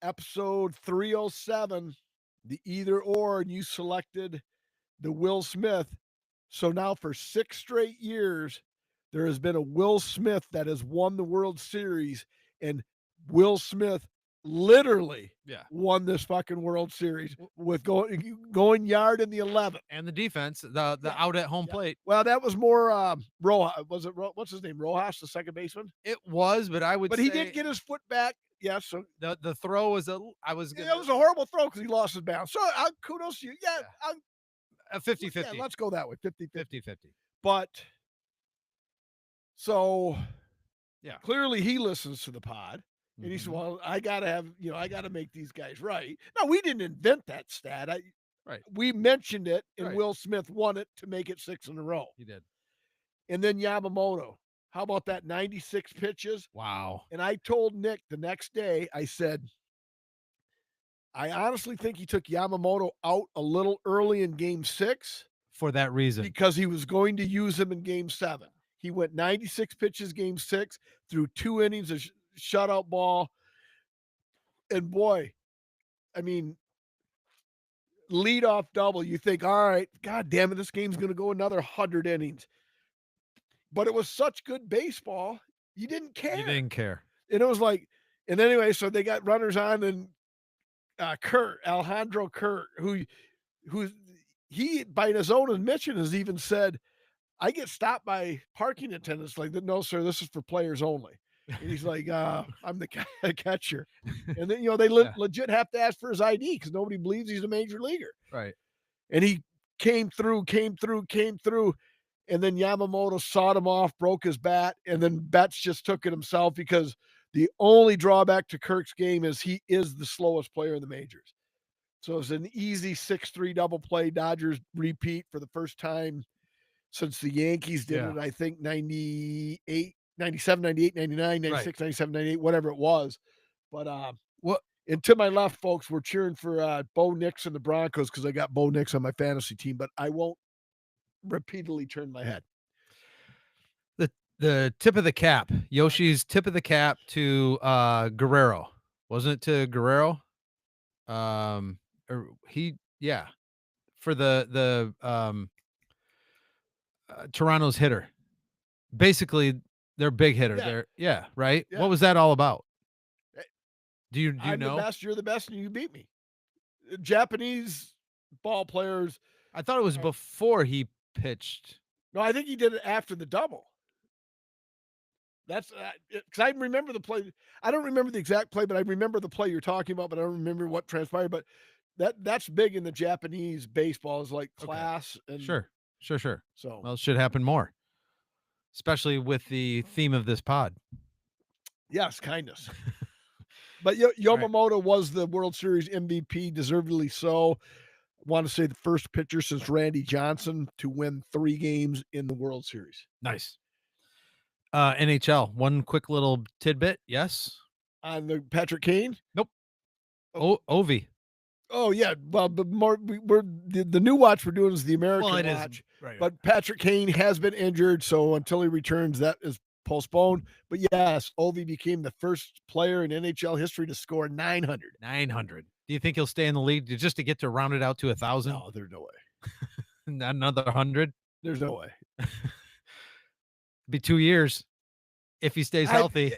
episode 307, the either or, and you selected the Will Smith. So now for 6 straight years, there has been a Will Smith that has won the World Series, and Will Smith literally
Yeah.
won this fucking World Series with going yard in the 11th.
And the defense, the out at home plate.
Well, that was more Rojas. Was it what's his name? Rojas, the second baseman?
It was, but I would
But
say
he did get his foot back. Yes, so
the throw was I was
it
gonna
was a horrible throw because he lost his balance. So kudos to you. Yeah,
a 50-50.
yeah, let's go that way, 50-50.
50-50.
But so
Yeah.
clearly he listens to the pod. And he said,
Mhm.
"Well, I gotta have, I gotta make these guys right." Now we didn't invent that stat.
Right.
We mentioned it, and
Right.
Will Smith won it to make it 6 in a row.
He did.
And then Yamamoto. How about that 96 pitches?
Wow.
And I told Nick the next day, I said, I honestly think he took Yamamoto out a little early in game 6
For that reason.
because he was going to use him in game 7. He went 96 pitches game 6, threw 2 innings of shutout ball. And boy, I mean, leadoff double, you think, all right, God damn it, this game's going to go another 100 innings. But it was such good baseball, you didn't care.
You didn't care.
And it was like, and anyway, so they got runners on, and Alejandro Kurt, who he by his own admission has even said, I get stopped by parking attendants like, no, sir, this is for players only. And he's like, I'm the catcher. And then, they legit have to ask for his ID because nobody believes he's a major leaguer.
Right.
And he came through. And then Yamamoto sawed him off, broke his bat. And then Betts just took it himself because the only drawback to Kirk's game is he is the slowest player in the majors. So it's an easy 6-3 double play. Dodgers repeat for the first time since the Yankees did it, I think 98, 97, 98, 99, 96, 97, 98, whatever it was. But and to my left, folks, we're cheering for Bo Nix and the Broncos because I got Bo Nix on my fantasy team, but I won't repeatedly turn my head.
The tip of the cap, Yoshi's tip of the cap to Guerrero. Wasn't it to Guerrero? Or for the Toronto's hitter. Basically, their big hitter. Right?
Yeah.
What was that all about? Do you
I'm
know?
the best, you're the best, and you beat me. Japanese ball players.
I thought it was before he pitched.
No, I think he did it after the double. That's because I remember the play. I don't remember the exact play, but I remember the play you're talking about, but I don't remember what transpired. But that's big in the Japanese baseball, is like class. And
Sure.
So
Well, it should happen more, especially with the theme of this pod.
Yes, kindness. But Yamamoto was the World Series MVP, deservedly so. I want to say the first pitcher since Randy Johnson to win 3 games in the World Series.
Nice. NHL, one quick little tidbit. Yes.
On the Patrick Kane?
Nope. Ovi.
Oh yeah. Well, but more we're the new watch we're doing is the American watch.
Right.
But Patrick Kane has been injured, so until he returns, that is postponed. But yes, Ovi became the first player in NHL history to score 900.
900. Do you think he'll stay in the league just to get to round it out to 1,000?
No, there's no way.
Another 100?
There's no way.
Be 2 years if he stays healthy.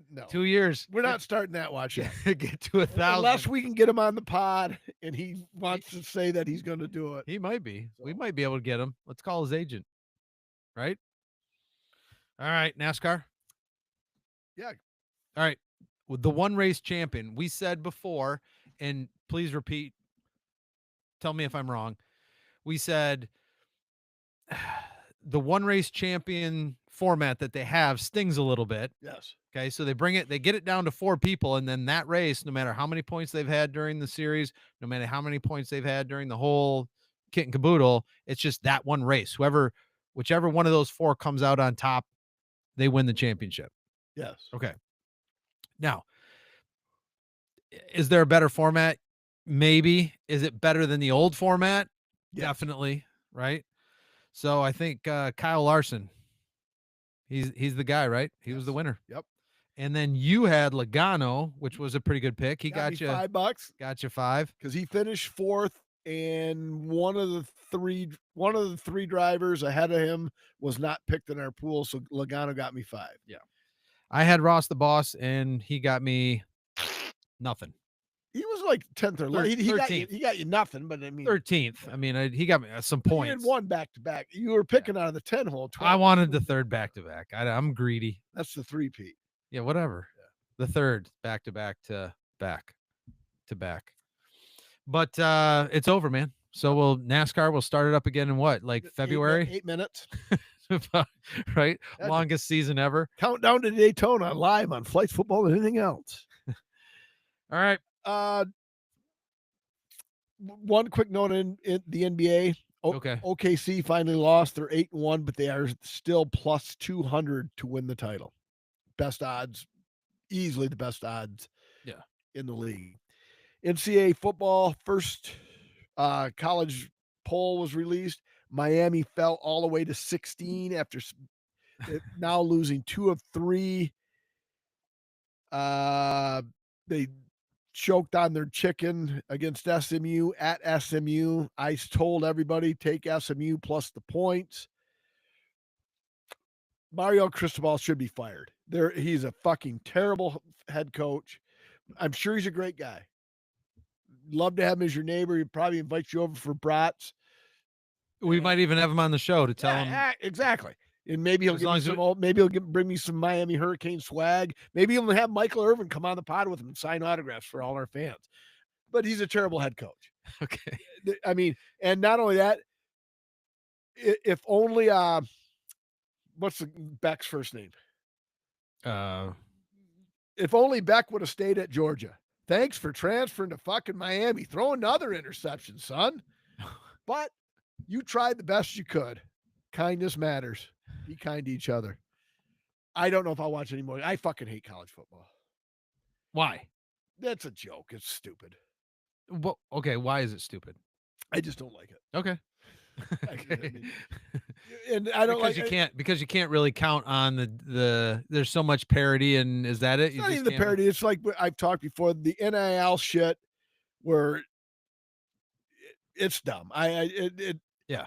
No.
2 years.
We're not starting that watch yet.
Get to 1,000.
Unless we can get him on the pod and he wants to say that he's going to do it.
He might be.
So.
We might be able to get him. Let's call his agent. Right? All right, NASCAR.
Yeah.
All right. With the one race champion, we said before, and please repeat, tell me if I'm wrong. We said the one race champion format that they have stings a little bit.
Yes.
Okay. So they get it down to 4 people. And then that race, no matter how many points they've had during the series, no matter how many points they've had during the whole kit and caboodle, it's just that one race. Whichever one of those 4 comes out on top, they win the championship.
Yes.
Okay. Now, is there a better format? Maybe. Is it better than the old format?
Yes.
Definitely. Right. So I think Kyle Larson, he's the guy, right? He was the winner.
Yep.
And then you had Logano, which was a pretty good pick. He
Got me
got you
$5
got you 5.
because he finished fourth, and one of the three drivers ahead of him was not picked in our pool, so Logano got me 5.
Yeah. I had Ross the boss, and he got me nothing.
He was like 10th or 11th. He got you.
13th.
He got you nothing, but I mean,
13th. I mean, he got me some
but you had
points.
one back to back. You were
Yeah.
picking out of the 10 hole.
I
12.
wanted the third back to back. I'm greedy.
That's the three-peat.
Yeah, whatever. The third back to back to back to back. But it's over, man. So NASCAR will start it up again in what, like February?
8 minutes.
Right?
That's
Longest season ever.
Countdown to Daytona live on Flights Football and anything else.
All right.
One quick note in the NBA.
Okay.
OKC finally lost. They're 8-1, but they are still plus 200 to win the title. Best odds, easily the best odds.
Yeah.
In the league. NCAA football first college poll was released. Miami fell all the way to 16 after now losing 2 of 3. They choked on their chicken against SMU at SMU. I told everybody take SMU plus the points. Mario Cristobal should be fired. He's a fucking terrible head coach. I'm sure he's a great guy. Love to have him as your neighbor. He'd probably invite you over for brats.
We might even have him on the show to tell him.
Exactly. And maybe he'll bring me some Miami Hurricane swag. Maybe he'll have Michael Irvin come on the pod with him and sign autographs for all our fans. But he's a terrible head coach.
Okay.
I mean, and not only that, if only what's Beck's first name? If only Beck would have stayed at Georgia. Thanks for transferring to fucking Miami. Throw another interception, son. But you tried the best you could. Kindness matters. Be kind to each other. I don't know if I'll watch anymore. I fucking hate college football.
Why?
That's a joke. It's stupid.
Well, okay. Why is it stupid?
I just don't like it.
Okay.
Okay. And I don't
because you can't really count on the there's so much parody, and is that it?
It's not even the parody. It's like I've talked before, the NIL shit where it's dumb.
Yeah.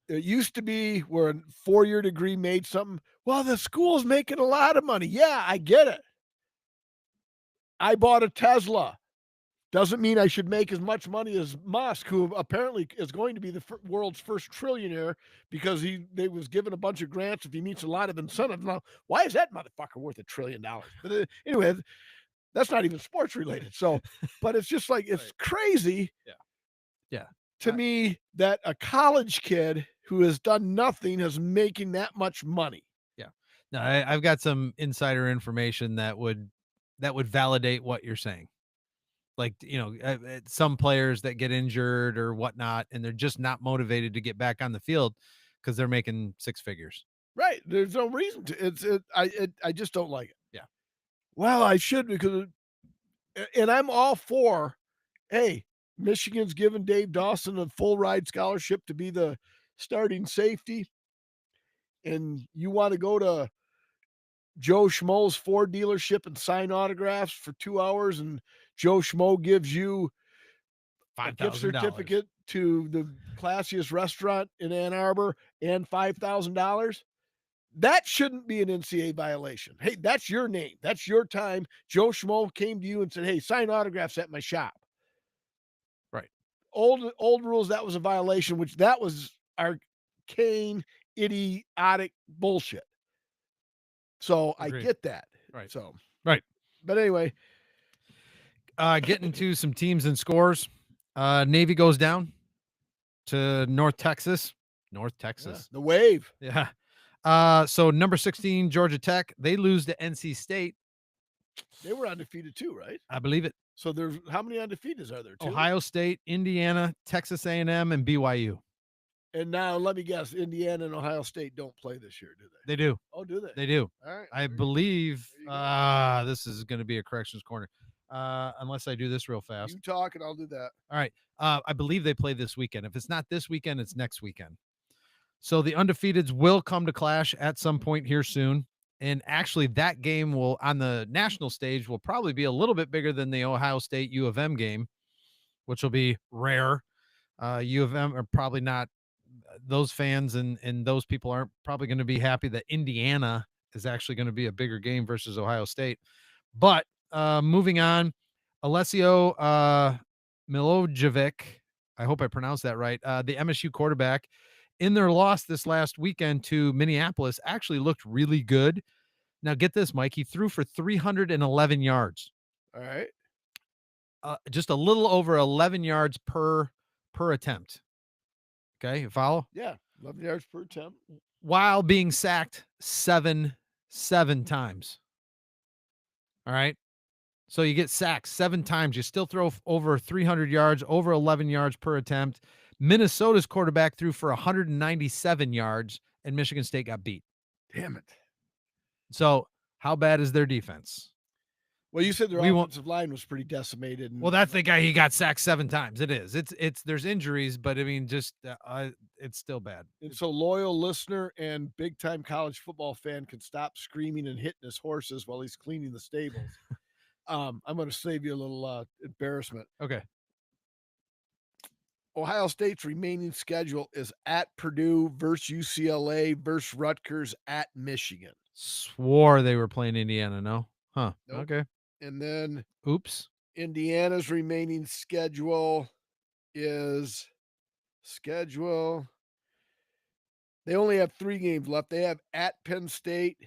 It used to be where a 4-year degree made something. Well, the school's making a lot of money. Yeah, I get it. I bought a Tesla. Doesn't mean I should make as much money as Musk, who apparently is going to be the world's first trillionaire because they was given a bunch of grants if he meets a lot of incentives. Now, why is that motherfucker worth $1 trillion? But anyway, that's not even sports related. So, but it's just like, it's crazy.
Yeah.
To me, that a college kid who has done nothing is making that much money.
Yeah. No, I've got some insider information that would validate what you're saying. Like, some players that get injured or whatnot, and they're just not motivated to get back on the field because they're making 6 figures.
Right. There's no reason to. I just don't like it.
Yeah.
Well, I should because, and I'm all for, hey, Michigan's given Dave Dawson a full ride scholarship to be the starting safety, and you want to go to Joe Schmo's Ford dealership and sign autographs for 2 hours, and Joe Schmo gives you a gift certificate to the classiest restaurant in Ann Arbor and $5,000. That shouldn't be an NCAA violation. Hey, that's your name. That's your time. Joe Schmo came to you and said, hey, sign autographs at my shop.
Right.
Old rules, that was a violation, which that was arcane, idiotic bullshit. So
Agreed.
I get that.
Right.
So,
right.
But anyway.
Getting to some teams and scores. Navy goes down to North Texas.
Yeah, the Wave.
Yeah. So number 16, Georgia Tech, they lose to NC State.
They were undefeated too, right?
I believe it.
So there's how many undefeateds are there? 2?
Ohio State, Indiana, Texas A&M, and BYU.
And now let me guess, Indiana and Ohio State don't play this year, do they?
They do.
Oh, do they?
They do.
All right.
I believe this is going to be a corrections corner. Unless I do this real fast.
You talk and I'll do that.
All right. I believe they play this weekend. If it's not this weekend, it's next weekend. So the undefeateds will come to clash at some point here soon. And actually, that game will on the national stage will probably be a little bit bigger than the Ohio State U of M game, which will be rare. U of M are probably not those fans and those people aren't probably going to be happy that Indiana is actually going to be a bigger game versus Ohio State. But moving on, Alessio Milojevic, I hope I pronounced that right. The MSU quarterback in their loss this last weekend to Minneapolis actually looked really good. Now get this, Mike. He threw for 311 yards,
All right.
just a little over 11 yards per attempt. Okay, you follow?
Yeah. 11 yards per attempt.
While being sacked seven times. All right. So you get sacked 7 times. You still throw over 300 yards, over 11 yards per attempt. Minnesota's quarterback threw for 197 yards, and Michigan State got beat.
Damn it.
So how bad is their defense?
Well, you said their
We won't.
offensive line was pretty decimated.
Well,
And
that's the guy. He got sacked 7 times. It is. It's. There's injuries, but I mean, just it's still bad.
so loyal listener and big time college football fan can stop screaming and hitting his horses while he's cleaning the stables. I'm going to save you a little embarrassment.
Okay.
Ohio State's remaining schedule is at Purdue versus UCLA versus Rutgers at Michigan.
Swore they were playing Indiana. No. Huh.
Nope.
Okay.
And then
Oops.
Indiana's remaining schedule is schedule. They only have 3 games left. They have at Penn State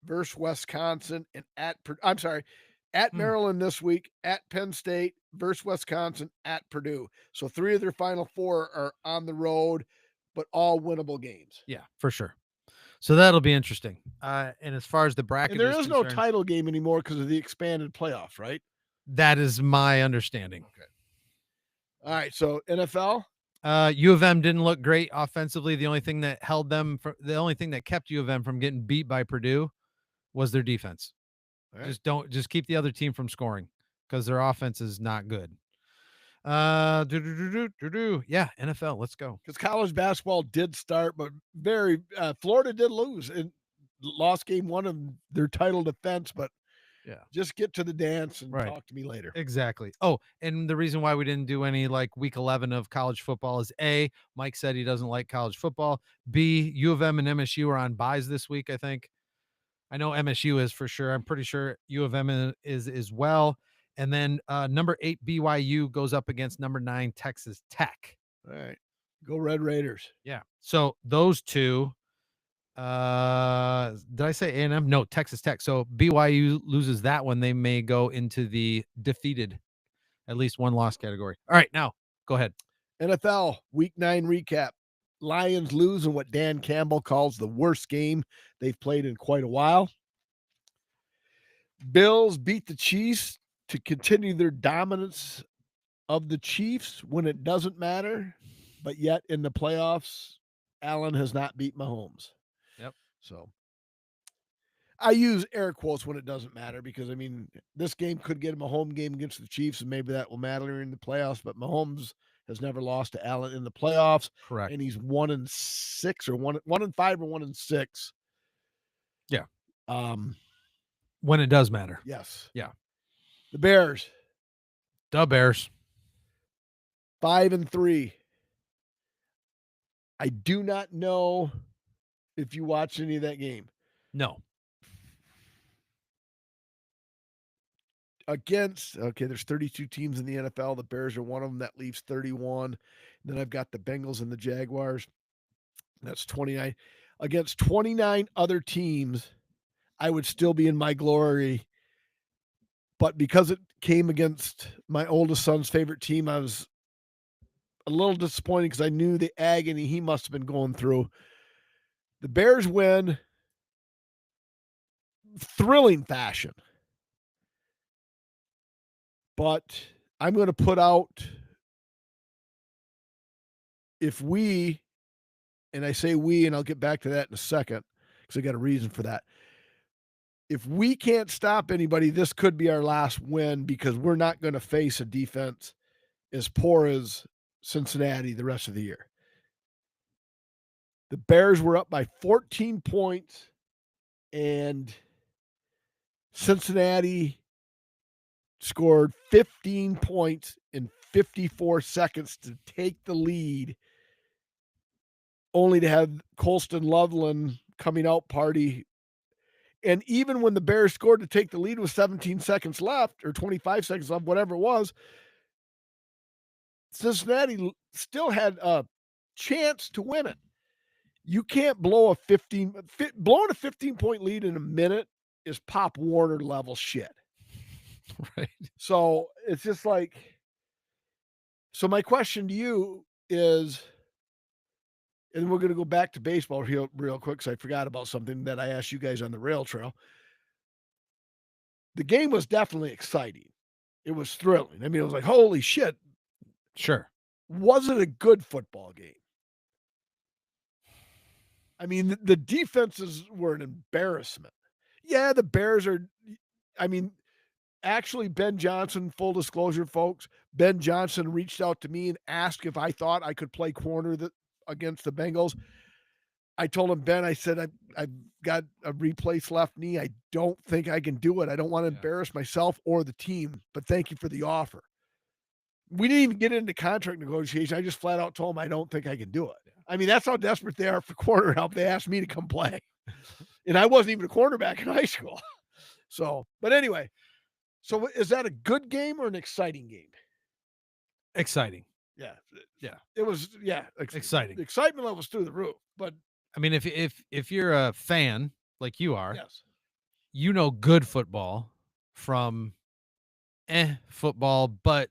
versus Wisconsin and at Maryland this week, at Penn State versus Wisconsin, at Purdue. So 3 of their final 4 are on the road, but all winnable games.
Yeah, for sure. So that'll be interesting. And as far as the bracket,
And there is no
concerned,
title game anymore because of the expanded playoffs, right?
that is my understanding.
Okay. All right. So NFL.
U of M didn't look great offensively. The only thing that kept U of M from getting beat by Purdue was their defense.
Right.
Just keep the other team from scoring because their offense is not good. Yeah, NFL. Let's go.
Because college basketball did start, but Florida did lose and lost game 1 of their title defense. But
yeah,
just get to the dance and
right.
talk to me later.
Exactly. Oh, and the reason why we didn't do any like week 11 of college football is A, Mike said he doesn't like college football. B, U of M and MSU are on buys this week, I think. I know MSU is for sure. I'm pretty sure U of M is as well. And then number 8 BYU goes up against number 9 Texas Tech.
All right. Go Red Raiders.
Yeah. So those two did I say A&M? No, Texas Tech. So BYU loses that one. They may go into the defeated, at least one loss category. All right, now go ahead.
NFL Week 9 recap. Lions lose in what Dan Campbell calls the worst game they've played in quite a while. Bills beat the Chiefs to continue their dominance of the Chiefs when it doesn't matter, but yet in the playoffs, Allen has not beat Mahomes.
Yep.
So I use air quotes when it doesn't matter because, I mean, this game could get him a home game against the Chiefs, and maybe that will matter in the playoffs, but Mahomes has never lost to Allen in the playoffs.
Correct.
And he's 1-6 or 1-5 or 1-6.
Yeah. When it does matter.
Yes.
Yeah.
The Bears.
The Bears.
5-3. I do not know if you watched any of that game.
No.
There's 32 teams in the NFL. The Bears are one of them. That leaves 31. And then I've got the Bengals and the Jaguars. That's 29. Against 29 other teams, I would still be in my glory. But because it came against my oldest son's favorite team, I was a little disappointed because I knew the agony he must have been going through. The Bears win. Thrilling fashion. But I'm going to put out, if we, and I say we, and I'll get back to that in a second because I got a reason for that. If we can't stop anybody, this could be our last win because we're not going to face a defense as poor as Cincinnati the rest of the year. The Bears were up by 14 points and Cincinnati scored 15 points in 54 seconds to take the lead, only to have Colston Loveland coming out party. And even when the Bears scored to take the lead with 17 seconds left or 25 seconds left, whatever it was, Cincinnati still had a chance to win it. You can't blow blowing a 15-point lead in a minute is Pop Warner level shit.
Right.
So it's just like, so my question to you is, and we're going to go back to baseball real quick because I forgot about something that I asked you guys on the rail trail. The game was definitely exciting. It was thrilling. I mean, it was like, holy shit.
Sure.
Was it a good football game? I mean, the defenses were an embarrassment. Yeah, the Bears are, I mean, actually, Ben Johnson, full disclosure, folks, Ben Johnson reached out to me and asked if I thought I could play corner against the Bengals. I told him, Ben, I said, I've got a replaced left knee. I don't think I can do it. I don't want to embarrass myself or the team, but thank you for the offer. We didn't even get into contract negotiation. I just flat out told him I don't think I can do it. I mean, that's how desperate they are for corner help. They asked me to come play. And I wasn't even a cornerback in high school. So, but anyway, so is that a good game or an exciting game?
Exciting.
Yeah.
Yeah.
It was, yeah.
Exciting.
The excitement level's through the roof. But
I mean, if you're a fan like you are,
yes,
you know good football from football, but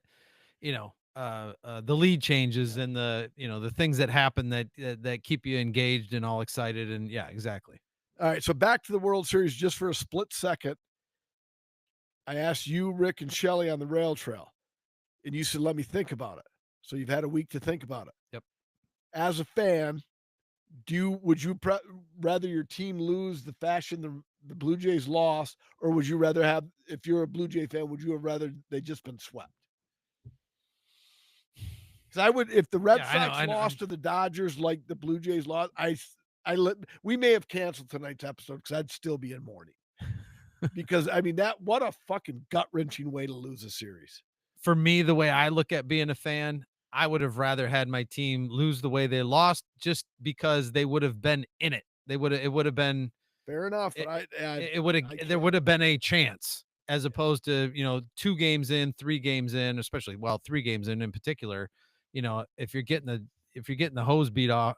the lead changes and the things that happen that keep you engaged and all excited, and yeah, exactly.
All right, so back to the World Series just for a split second. I asked you, Rick, and Shelly on the rail trail, and you said, let me think about it. So you've had a week to think about it.
Yep.
As a fan, would you rather your team lose the fashion the Blue Jays lost, or would you rather have, if you're a Blue Jay fan, would you have rather they just been swept? Because I would, if the Red Sox lost to the Dodgers like the Blue Jays lost, we may have canceled tonight's episode because I'd still be in mourning. Because I mean, what a fucking gut wrenching way to lose a series.
For me, the way I look at being a fan, I would have rather had my team lose the way they lost, just because they would have been in it. It would have been
fair enough, but
there would have been a chance, as opposed to 2 games in, 3 games in, especially 3 games in particular. If you're getting the hose beat off,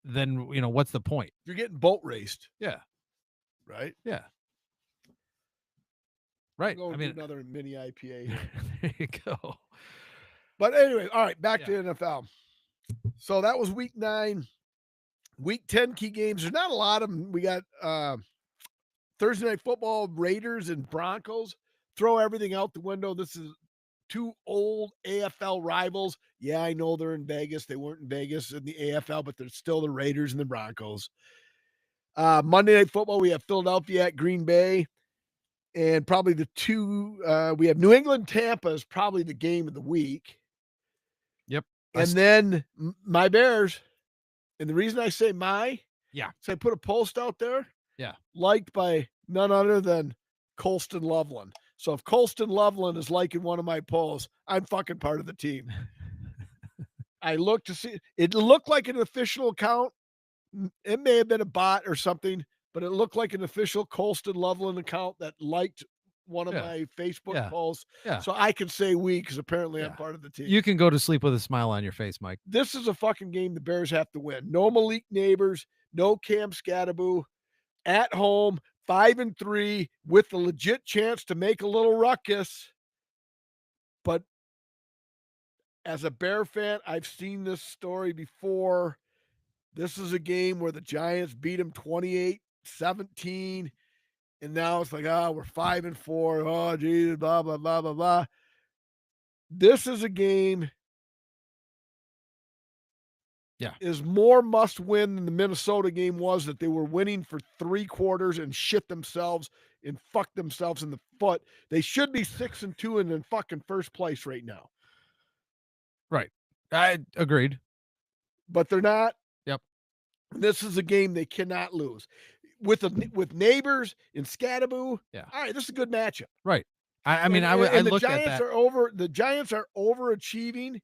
then what's the point?
You're getting boat raced.
Yeah.
Right.
Yeah. Right.
I mean, another mini IPA here.
There you go.
But anyway, all right, back to NFL. So that was week 9. Week 10 key games. There's not a lot of them. We got Thursday Night Football, Raiders and Broncos. Throw everything out the window. This is 2 old AFL rivals. Yeah, I know they're in Vegas. They weren't in Vegas in the AFL, but they're still the Raiders and the Broncos. Monday Night Football, we have Philadelphia at Green Bay. And probably the 2, we have New England, Tampa is probably the game of the week.
Yep.
And then my Bears. And the reason I say so I put a post out there.
Yeah.
Liked by none other than Colston Loveland. So if Colston Loveland is liking one of my posts, I'm fucking part of the team. I looked to see, it looked like an official account. It may have been a bot or something, but it looked like an official Colston Loveland account that liked one of my Facebook posts.
Yeah.
So I can say we, because apparently I'm part of the team.
You can go to sleep with a smile on your face, Mike.
This is a fucking game the Bears have to win. No Malik Neighbors, no Cam Scattaboo. At home, 5-3, with the legit chance to make a little ruckus. But as a Bear fan, I've seen this story before. This is a game where the Giants beat them 28-17. And now it's like, we're 5-4. Oh, geez, blah, blah, blah, blah, blah. This is a game is more must win than the Minnesota game was, that they were winning for 3 quarters and shit themselves and fuck themselves in the foot. They should be 6-2 and in fucking first place right now.
Right. I agreed.
But they're not.
Yep.
This is a game they cannot lose. with neighbors in Scattaboo.
Yeah.
All right, this is a good matchup.
Right. I mean,
And
I
and the
looked at
Giants
that.
are over. The Giants are overachieving.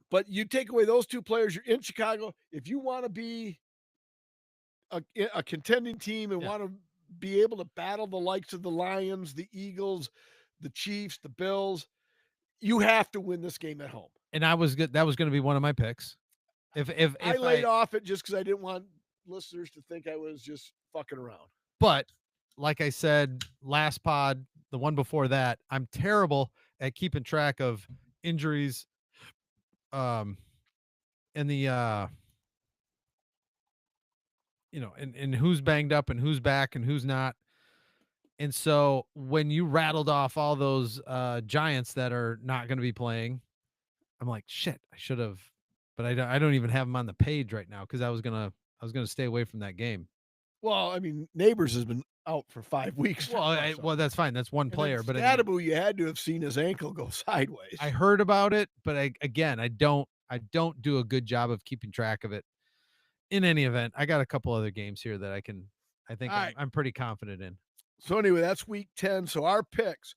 But you take away those two players, you're in Chicago. If you want to be a contending team and
Yeah.
want to be able to battle the likes of the Lions, the Eagles, the Chiefs, the Bills, you have to win this game at home.
And I was good. That was going to be one of my picks.
I
If
laid
I,
off it just because I didn't want listeners to think I was just fucking around.
but like I said last pod, the one before that, I'm terrible at keeping track of injuries, um, and the and who's banged up and who's back and who's not. And so when you rattled off all those Giants that are not going to be playing, I'm like, shit, I should have, but I don't even have them on the page right now because I was gonna stay away from that game.
Well, I mean, Neighbors has been out for 5 weeks
Well,
now. So.
well, that's fine. That's one
And then
player, but I mean,
Scattaboo, you had to have seen his ankle go sideways.
I heard about it, but I don't do a good job of keeping track of it. In any event, I got a couple other games here that I think
All right.
I'm pretty confident in.
So anyway, that's week 10. So our picks.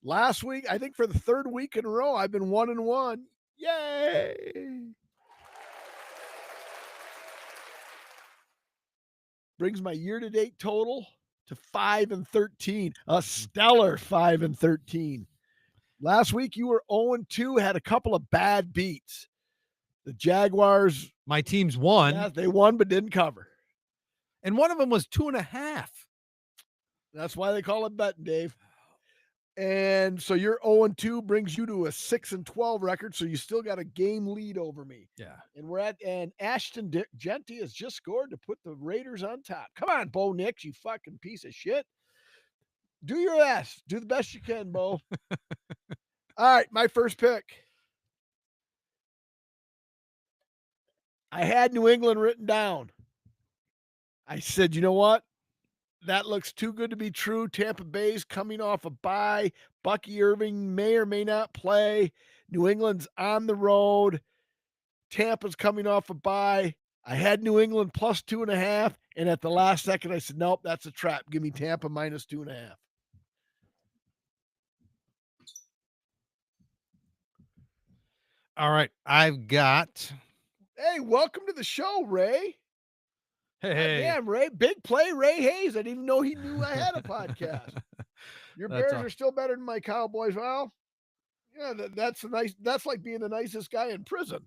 Last week, I think for the third week in a row, I've been 1-1. Yay! Brings my year-to-date total to 5-13. A stellar 5-13. Last week you were 0-2, had a couple of bad beats. The Jaguars,
My teams won,
yeah, they won but didn't cover.
and one of them was 2.5.
That's why they call it betting, Dave. And so your 0-2 brings you to a 6-12 record. So you still got a game lead over me.
Yeah.
And Ashton Genty has just scored to put the Raiders on top. Come on, Bo Nix, you fucking piece of shit. Do your best. Do the best you can, Bo. All right, my first pick. I had New England written down. I said, you know what? That looks too good to be true. Tampa Bay's coming off a bye. Bucky Irving may or may not play. New England's on the road. Tampa's coming off a bye. I had New England plus 2.5. And at the last second, I said, nope, that's a trap. Give me Tampa minus 2.5.
All right. I've got.
Hey, welcome to the show, Ray.
Hey.
Damn, Ray. Big play, Ray Hayes. I didn't even know he knew I had a podcast. Your
That's
Bears are still better than my Cowboys. Well, yeah, that's nice. That's like being the nicest guy in prison.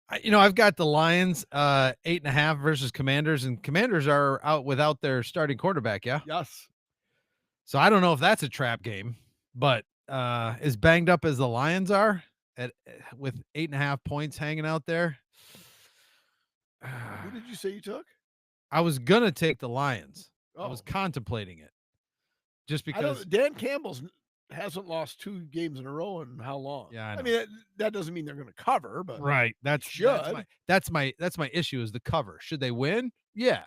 I've got the Lions 8.5 versus Commanders, and Commanders are out without their starting quarterback. Yeah.
Yes.
So I don't know if that's a trap game, but as banged up as the Lions are with 8.5 points hanging out there.
Who did you say you took?
I was gonna take the Lions. I was
Oh,
contemplating it just
I
because.
don't. Dan Campbell's hasn't lost 2 games in a row in how long?
Yeah, I
I
know.
mean, that doesn't mean they're going to cover, but
Right. That's
should.
my issue is the cover. Should they win? Yeah.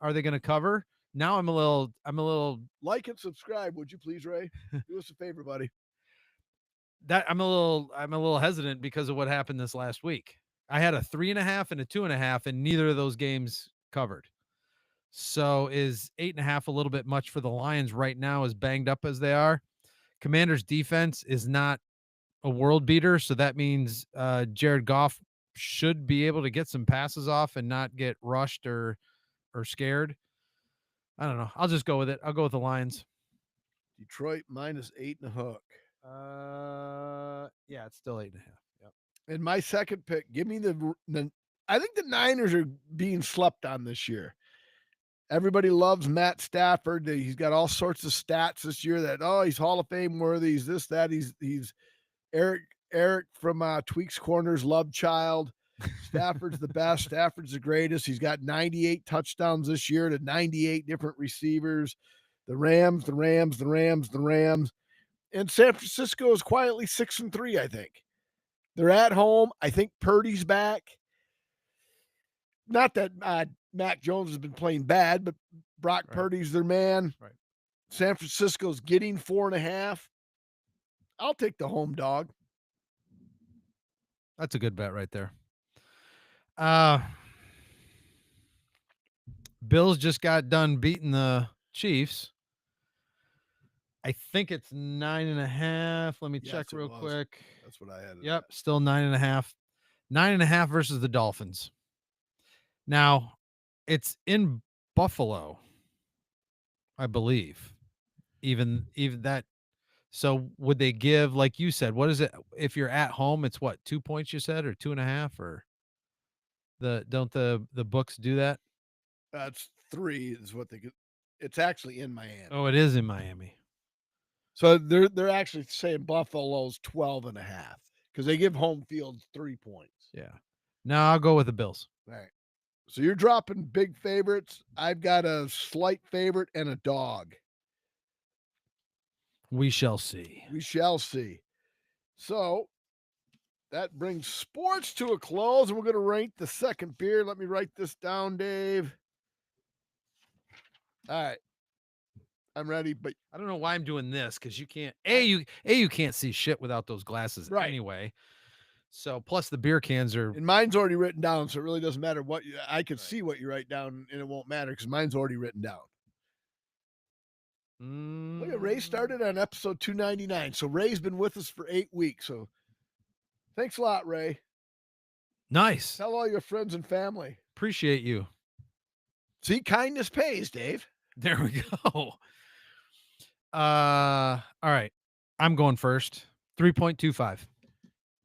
Are they going to cover? Now I'm a little
Like and subscribe, would you please, Ray? Do us a favor, buddy.
I'm a little hesitant because of what happened this last week. I had a 3.5 and a 2.5, and neither of those games covered. So is 8.5 a little bit much for the Lions right now, as banged up as they are? Commanders defense is not a world beater, so that means Jared Goff should be able to get some passes off and not get rushed or scared. I don't know. I'll just go with it. I'll go with the Lions.
Detroit minus 8.5.
Yeah, it's still 8.5. Yep.
And my second pick, give me the. I think the Niners are being slept on this year. Everybody loves Matt Stafford. He's got all sorts of stats this year that, he's Hall of Fame worthy. He's this, that. He's Eric from Tweaks Corners love child. Stafford's the best. Stafford's the greatest. He's got 98 touchdowns this year to 98 different receivers. The Rams. And San Francisco is quietly 6-3, I think. They're at home. I think Purdy's back. Not that Mac Jones has been playing bad, but Brock Purdy's their man.
Right.
San Francisco's getting 4.5. I'll take the home dog.
That's a good bet right there. Bills just got done beating the Chiefs. I think it's 9.5. Let me check
Yes, it
real
was.
quick.
That's what I had it
Yep,
at.
still 9.5. 9.5 versus the Dolphins. Now, it's in Buffalo, I believe. Even that. So would they give, like you said, what is it? If you're at home, it's what, 2 points you said, or 2.5, or don't the books do that?
That's 3 is what they get. It's actually in Miami.
Oh, it is in Miami.
So they're actually saying Buffalo's 12.5 because they give home field 3 points.
Yeah. No, I'll go with the Bills.
All right. So you're dropping big favorites. I've got a slight favorite and a dog.
We shall see.
We shall see. So that brings sports to a close, and we're going to rank the second beer. Let me write this down, Dave. All right. I'm ready, but
I don't know why I'm doing this, because you can't you can't see shit without those glasses
right.
anyway. So plus the beer cans are
And mine's already written down, so it really doesn't matter what I can
right.
see what you write down, and it won't matter because mine's already written down. Look at Ray started on episode 299. So Ray's been with us for 8 weeks. So thanks a lot, Ray.
Nice.
Tell all your friends and family.
Appreciate you.
See, kindness pays, Dave.
There we go. All right. I'm going first. 3.25.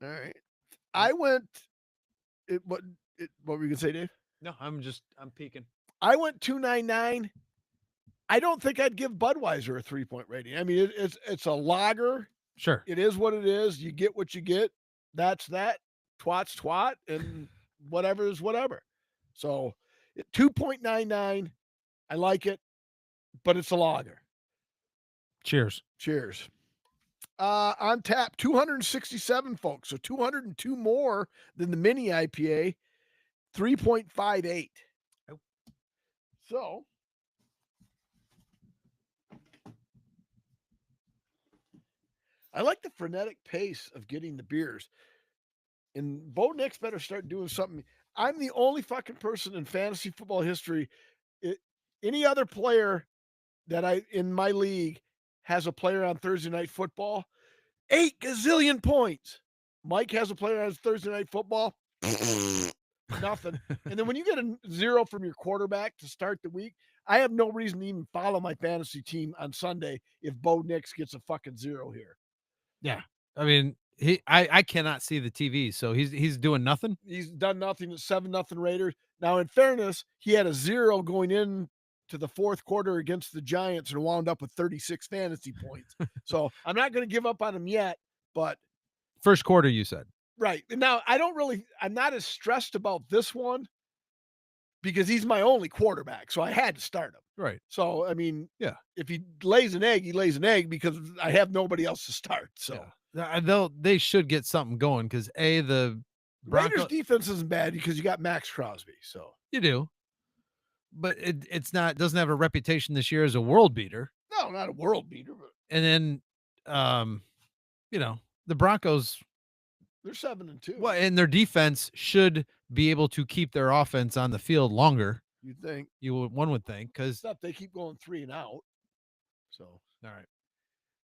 All right. I went what were you gonna say, Dave?
No, I'm peeking.
I went 299. I don't think I'd give Budweiser a 3-point rating. I mean, it's a lager.
Sure.
It is what it is. You get what you get. That's that. Twat's twat, and whatever is whatever. So 2.99. I like it, but it's a lager.
Cheers.
Cheers. On tap, 267 folks. So 202 more than the mini IPA, 3.58.
Oh.
So I like the frenetic pace of getting the beers. And Bo Nix better start doing something. I'm the only fucking person in fantasy football history. Any other player that in my league has a player on Thursday Night Football, 8 gazillion points. Mike has a player on Thursday Night Football, nothing. And then when you get a 0 from your quarterback to start the week, I have no reason to even follow my fantasy team on Sunday if Bo Nix gets a fucking 0 here.
Yeah. I mean, I cannot see the TV, so he's doing nothing.
He's done nothing at 7-0 Raiders. Now, in fairness, he had a 0 going in to the fourth quarter against the Giants and wound up with 36 fantasy points. So I'm not going to give up on him yet, but
first quarter, you said.
Right. Now, I'm not as stressed about this one because he's my only quarterback. So I had to start him.
Right.
So, I mean,
yeah,
if he lays an egg, he lays an egg because I have nobody else to start. So
they should get something going because the
Raiders defense isn't bad because you got Max Crosby. So
you do, but it's not, doesn't have a reputation this year as a world beater.
No, not a world beater. But
and then, the Broncos,
they're 7-2.
Well, and their defense should be able to keep their offense on the field longer.
You'd think.
One would think, because
they keep going 3 and out. So
all right,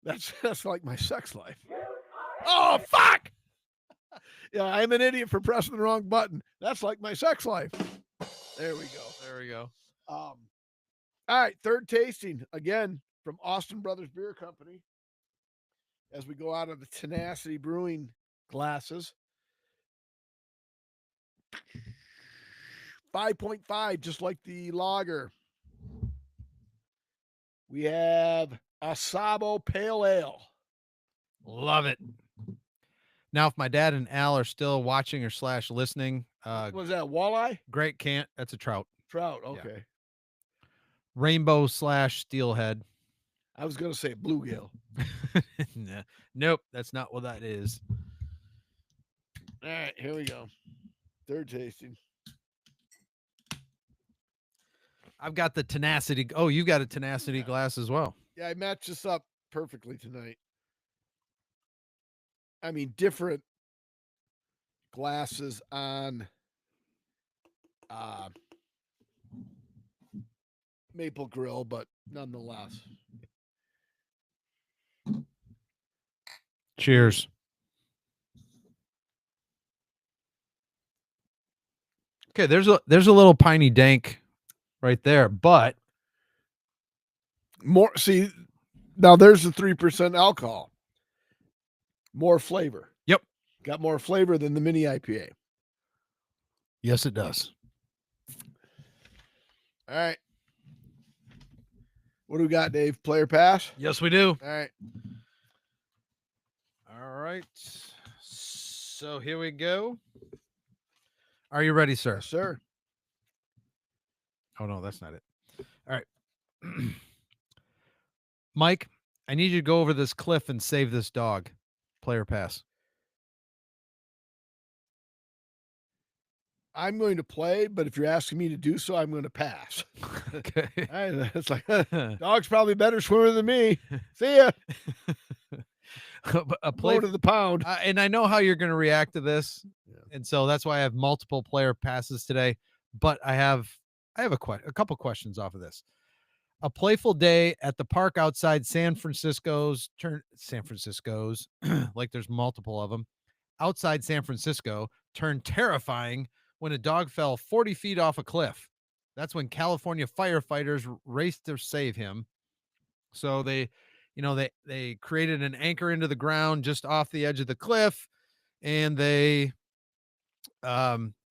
that's like my sex life. Oh fuck! Yeah, I'm an idiot for pressing the wrong button. That's like my sex life. There we go.
There we go.
All right, third tasting again from Austin Brothers Beer Company. As we go out of the Tenacity Brewing glasses, 5.5, just like the lager. We have Asabo Pale Ale.
Love it. Now, if my dad and Al are still watching or / listening,
was that walleye?
Great can't. That's a trout.
Trout. Okay.
Yeah. Rainbow / steelhead.
I was going to say bluegill.
Nah, nope, that's not what that is.
All right, here we go. Third tasting.
I've got the Tenacity. Oh, you got a Tenacity glass as well.
Yeah, I matched this up perfectly tonight. I mean, different glasses on maple grill, but nonetheless.
Cheers. Okay, there's a little piney dank right there, but
More see now there's the 3% alcohol. More flavor.
yep.
Got more flavor than the mini IPA.
Yes, it does.
All right. What do we got, Dave? Player pass?
Yes, we do.
All right.
All right. So here we go. Are you ready, sir?
Yes, sir.
Oh no, that's not it. All right. Mike, I need you to go over this cliff and save this dog. Player pass.
I'm going to play, but if you're asking me to do so, I'm going to pass.
Okay.
It's like dog's probably better swimmer than me. See ya.
A play
Go to the pound.
and I know how you're going to react to this,
Yeah.
and so that's why I have multiple player passes today. But I have a couple questions off of this. A playful day at the park outside San Francisco's, like there's multiple of them, outside San Francisco turned terrifying when a dog fell 40 feet off a cliff. That's when California firefighters raced to save him. So they created an anchor into the ground just off the edge of the cliff, and they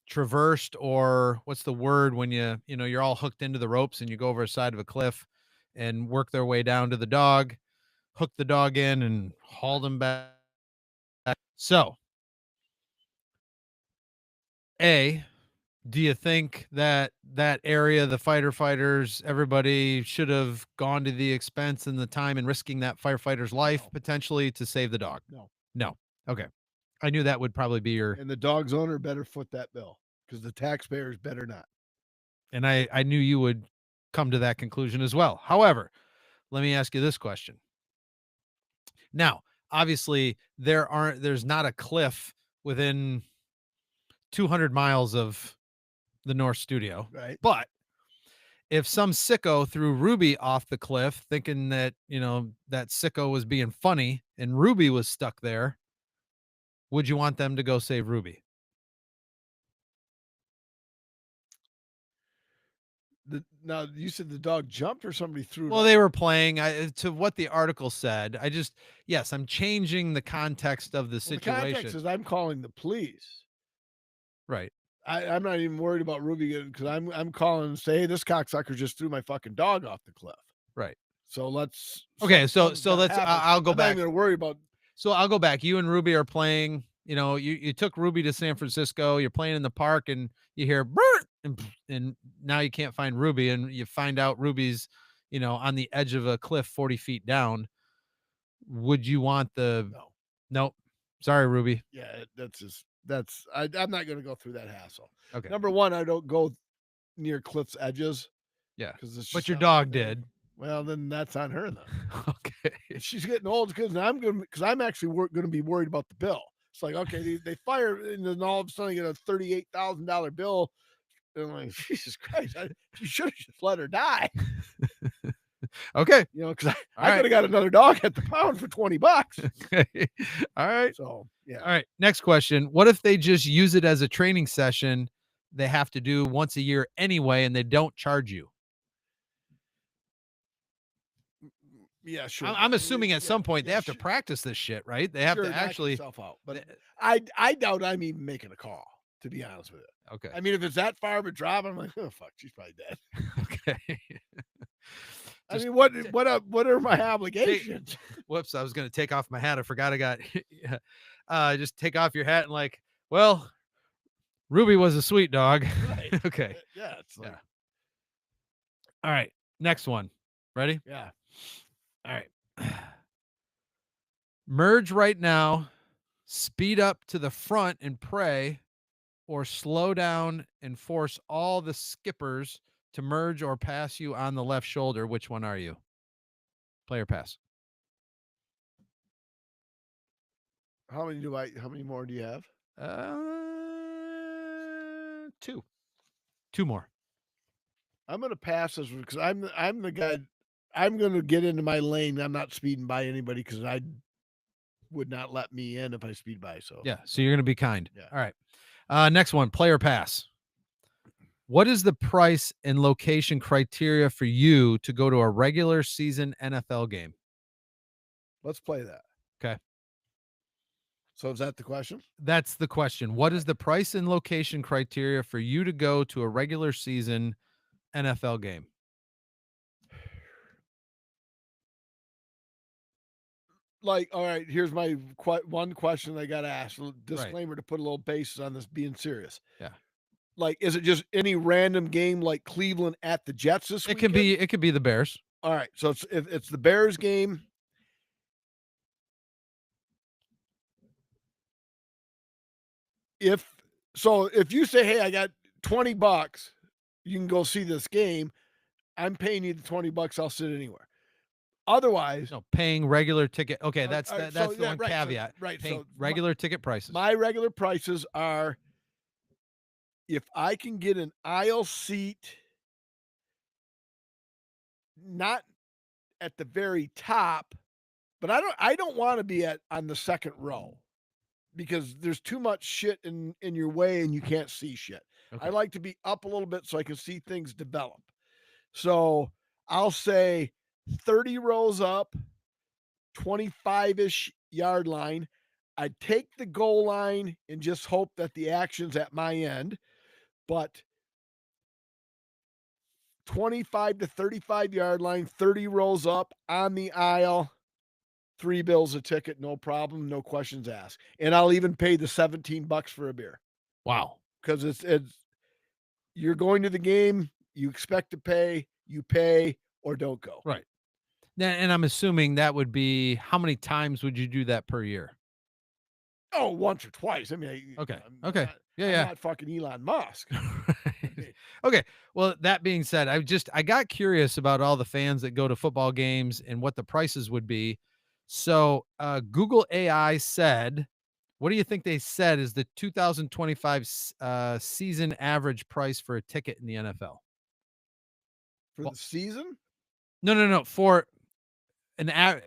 traversed, or what's the word when you're all hooked into the ropes and you go over a side of a cliff and work their way down to the dog, hook the dog in and haul them back. So, A, do you think that area, the firefighters, everybody should have gone to the expense and the time and risking that firefighter's life
No.
potentially to save the dog?
No.
No. Okay. I knew that would probably be your,
And the dog's owner better foot that bill because the taxpayers better not.
and I knew you would come to that conclusion as well. However, let me ask you this question. Now, obviously, there's not a cliff within 200 miles of the North Studio,
Right.
but if some sicko threw Ruby off the cliff thinking that, that sicko was being funny and Ruby was stuck there, would you want them to go save Ruby?
Now you said the dog jumped or somebody threw it
Well,
off?
they were playing to what the article said. Yes, I'm changing the context of the
Well, the context
situation.
is I'm calling the police.
Right.
I'm not even worried about Ruby because I'm calling and say, hey, this cocksucker just threw my fucking dog off the cliff.
Right.
So let's.
Okay. So
something's gotta
let's,
happen.
I'll go
I'm not
back.
even going to worry about.
So I'll go back. You and Ruby are playing, you took Ruby to San Francisco, you're playing in the park and you hear "Brr," and now you can't find Ruby and you find out Ruby's, on the edge of a cliff 40 feet down. Would you want the,
No.
nope. Sorry, Ruby.
Yeah, I'm not going to go through that hassle.
Okay.
Number one, I don't go near cliff's edges.
Yeah.
Because
But your dog did.
Well, then that's on her then.
Okay.
If she's getting old because I'm actually going to be worried about the bill. It's like, okay, they fire and then all of a sudden you get a $38,000 bill. And I'm like, Jesus Christ, you should have just let her die.
Okay.
Because I could have got another dog at the pound for $20.
Okay. All right.
So, yeah.
All right. Next question. What if they just use it as a training session they have to do once a year anyway, and they don't charge you?
Yeah, sure.
I'm assuming at some point they have to practice this shit, right? They have to actually
knock yourself out. But I doubt I'm even making a call, to be honest with you.
Okay.
I mean, if it's that far of a drop, I'm like, oh fuck, she's probably dead.
Okay.
I mean, what are my obligations?
Whoops, I was gonna take off my hat. I forgot I got just take off your hat and like, well, Ruby was a sweet dog.
Right.
Okay.
Yeah, it's like,
All right. Next one. Ready?
yeah.
All right. Merge right now, speed up to the front and pray, or slow down and force all the skippers to merge or pass you on the left shoulder. Which one are you? Player pass.
How many more do you have?
Two more.
I'm gonna pass this one because I'm the guy. I'm gonna get into my lane. I'm not speeding by anybody because I would not let me in if I speed by. So
Yeah, so you're gonna be kind.
yeah,
All right. Next one, player pass. What is the price and location criteria for you to go to a regular season NFL game?
let's play that.
Okay.
So is that the question?
That's the question. What
All
is
right.
the price and location criteria for you to go to a regular season NFL game?
Like, all right, here's my one question I got to ask.
Right.
Disclaimer to put a little basis on this being serious.
Yeah.
Like, is it just any random game like Cleveland at the Jets this weekend?
It could be the Bears.
All right, so it's if it's the Bears game. If so, if you say, "Hey, I got $20, you can go see this game," I'm paying you the $20. I'll sit anywhere. Otherwise,
No, paying regular ticket. Okay,
all right, so
that's the
yeah,
one
right,
caveat.
right.
Paying
So
regular ticket prices.
my regular prices are if I can get an aisle seat, not at the very top, but I don't want to be at on the second row because there's too much shit in your way and you can't see shit. I
Okay.
like to be up a little bit so I can see things develop. So I'll say 30 rows up, 25-ish yard line. I'd take the goal line and just hope that the action's at my end, but 25 to 35 yard line, 30 rows up on the aisle, $3 a ticket, no problem, no questions asked. And I'll even pay the $17 for a beer
Wow.
because it's you're going to the game, you expect to pay, you pay or don't go.
Right. And I'm assuming that would be how many times would you do that per year?
Oh, once or twice. I mean,
Okay.
I'm
Okay.
not I'm
Yeah,
not fucking Elon Musk. I
yeah.
mean,
Okay. Well, that being said, I got curious about all the fans that go to football games and what the prices would be. So, Google AI said, what do you think they said is the 2025 season average price for a ticket in the NFL?
for
Well,
the season,
no, no, no. An a-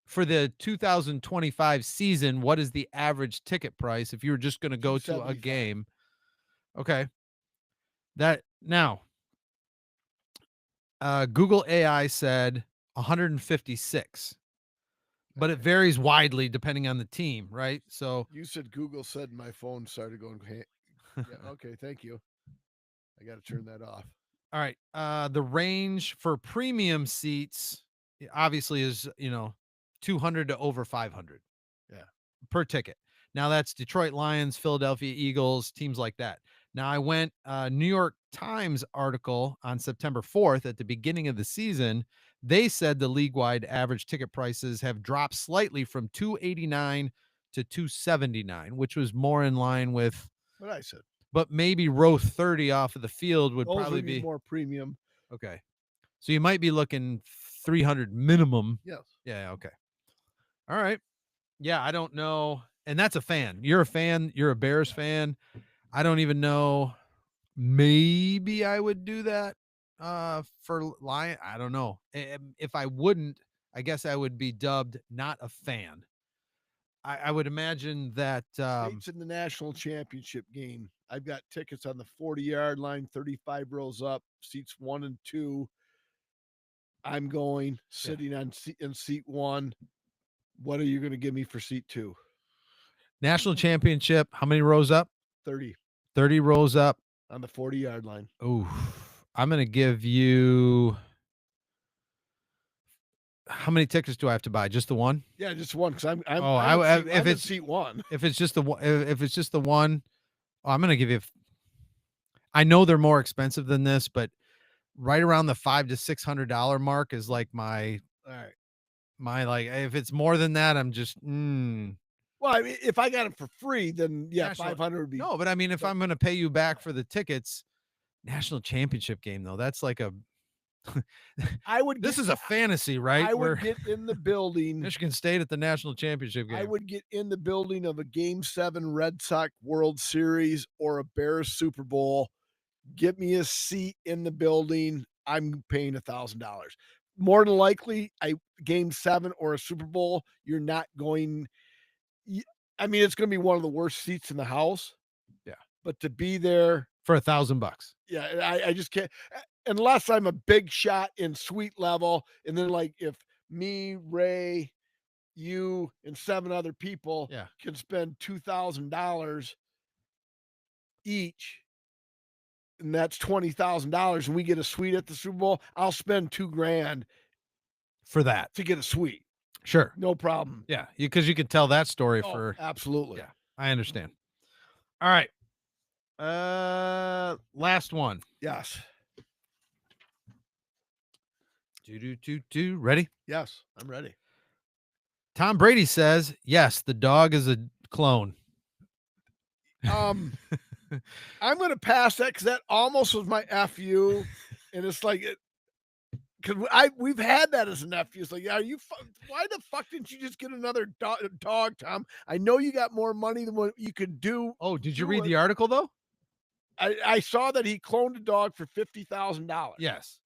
for the 2025 season, what is the average ticket price if you were just going to go to a
275.
game? Okay. That now Google AI said 156, but it
Okay.
varies widely depending on the team, right? So,
You said Google said my phone started going, "Hey." Yeah, okay, thank you. I got to turn that off.
all right, the range for premium seats obviously is 200 to over 500
Yeah.
per ticket. Now that's Detroit Lions, Philadelphia Eagles, teams like that. Now I went New York Times article on September 4th at the beginning of the season. They said the league-wide average ticket prices have dropped slightly from 289 to 279, which was more in line with,
What I said.
but maybe row 30 off of the field would
Those
probably
would be
be
more premium.
okay. So you might be looking 300 minimum.
Yes.
Yeah, okay. All right. Yeah, I don't know. And that's a fan. You're a fan. You're a Bears
Yeah.
fan. I don't even know. Maybe I would do that for Lion. I don't know. If I wouldn't, I guess I would be dubbed not a fan. I would imagine that
States in the national championship game. I've got tickets on the 40-yard line, 35 rows up, seats 1 and 2. I'm going
yeah.
sitting in seat 1. What are you going to give me for seat 2?
National championship, how many rows up?
30
30 rows up.
on the 40-yard line.
Ooh. I'm going to give you how many tickets do I have to buy? Just the one?
Yeah, just one cuz
Oh, if
I'm in
it's
seat 1.
if it's just the one, if it's just the one, oh, I'm going to give you I know they're more expensive than this, but right around the $500 to $600 mark is like
All right.
my like if it's more than that, I'm just
Well, I mean, if I got it for free, then yeah,
national
500 would be.
no, but I mean if
But
I'm gonna pay you back for the tickets, national championship game though, that's like a
I would
this
get
is a fantasy, right?
I
Where
would get in the building.
Michigan State at the national championship
I
game.
would get in the building of a Game 7 Red Sox World Series or a Bears Super Bowl get me a seat in the building. I'm paying $1,000. More than likely, game 7 or a Super Bowl, you're not going. I mean, it's going to be one of the worst seats in the house.
Yeah.
But to be there
For $1,000.
yeah, I just can't unless I'm a big shot in suite level, and then, like, if me, Ray, you, and 7 other people
Yeah.
can spend $2,000 each, and that's $20,000, and we get a suite at the Super Bowl, I'll spend 2 grand
For that.
to get a suite.
Sure.
No problem.
Yeah. Because you could tell that story
Oh,
for.
absolutely.
Yeah. I understand. All right. Last one.
Yes.
Ready?
Yes, I'm ready.
Tom Brady says, yes, the dog is a clone.
I'm gonna pass that because that almost was my FU, and it's like because we've had that as a nephew. It's like, are you? Why the fuck didn't you just get another dog, Tom? I know you got more money than what you could do.
Oh, did you
Do
read
it.
the article though?
I saw that he cloned a dog for $50,000.
Yes.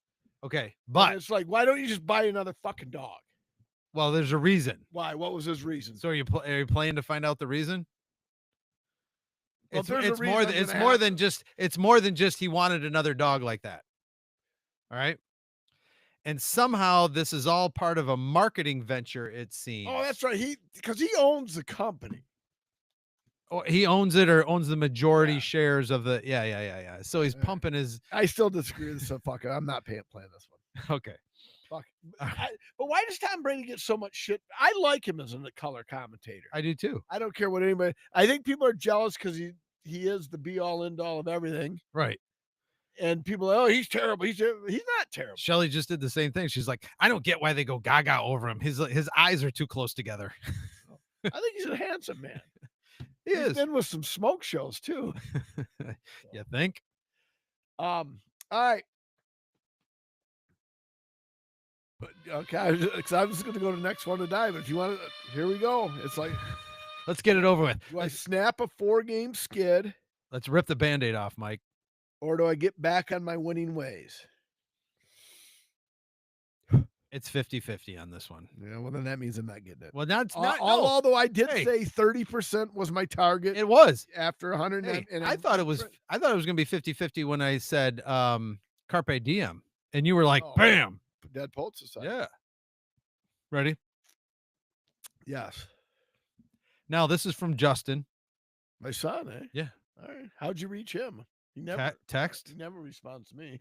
Okay.
And
But
it's like, why don't you just buy another fucking dog?
well, there's a reason.
Why? What was his reason?
So are you playing to find out the reason?
Well,
It's
if there's a
it's
reason,
more
I'm
than
gonna
it's more
have
than
to.
just it's more than just he wanted another dog like that. All right. And somehow this is all part of a marketing venture, it seems.
Oh, that's right. Because he owns the company.
Or he owns it or owns the majority
Yeah.
shares of the yeah. So he's pumping his
I still disagree with this. So fuck it. I'm not playing this one.
okay.
Fuck. But why does Tom Brady get so much shit? I like him as a color commentator.
I do too.
I don't care what anybody. I think people are jealous because he is the be all end all of everything,
Right.
and people, oh, he's terrible. He's not terrible.
Shelly just did the same thing. She's like, I don't get why they go gaga over him. His eyes are too close together.
I think he's a handsome man.
He
He's
is.
been with some smoke shows too.
You think?
All right. But okay, because I was going to go to the next one to die. But if you want to, here we go. It's like,
Let's get it over with.
do I snap a 4-game skid,
Let's rip the Band-Aid off, Mike.
or do I get back on my winning ways?
It's 50-50 on this one.
Yeah, well, then that means I'm not getting it.
Well, that's not no.
Although I did
Hey.
say 30% was my target.
It was.
After 100,
Hey,
and
I thought it was going to be 50-50 when I said Carpe Diem, and you were like, bam.
Dead Poet Society.
Yeah. Ready?
Yes.
Now this is from Justin.
My son, eh?
Yeah.
All right. How'd you reach him? He never
text.
He never responds to me.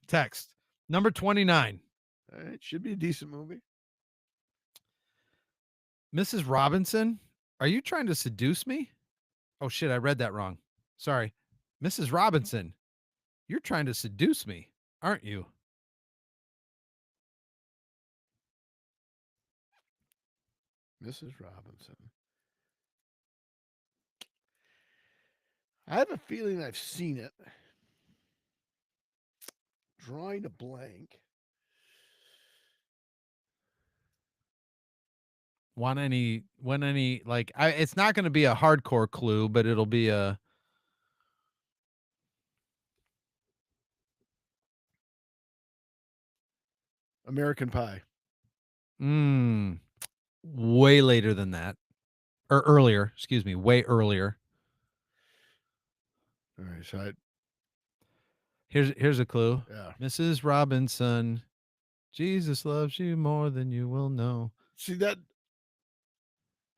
Text. Number 29.
All right. Should be a decent movie.
Mrs. Robinson, are you trying to seduce me? Oh shit, I read that wrong. Sorry. Mrs. Robinson, you're trying to seduce me, aren't you?
Mrs. Robinson. I have a feeling I've seen it. Drawing a blank.
Want any like it's not going to be a hardcore clue, but it'll be a
American Pie.
Way later than that. Or earlier, excuse me, way earlier.
All right, so
here's a clue.
Yeah.
Mrs. Robinson, Jesus loves you more than you will know.
See that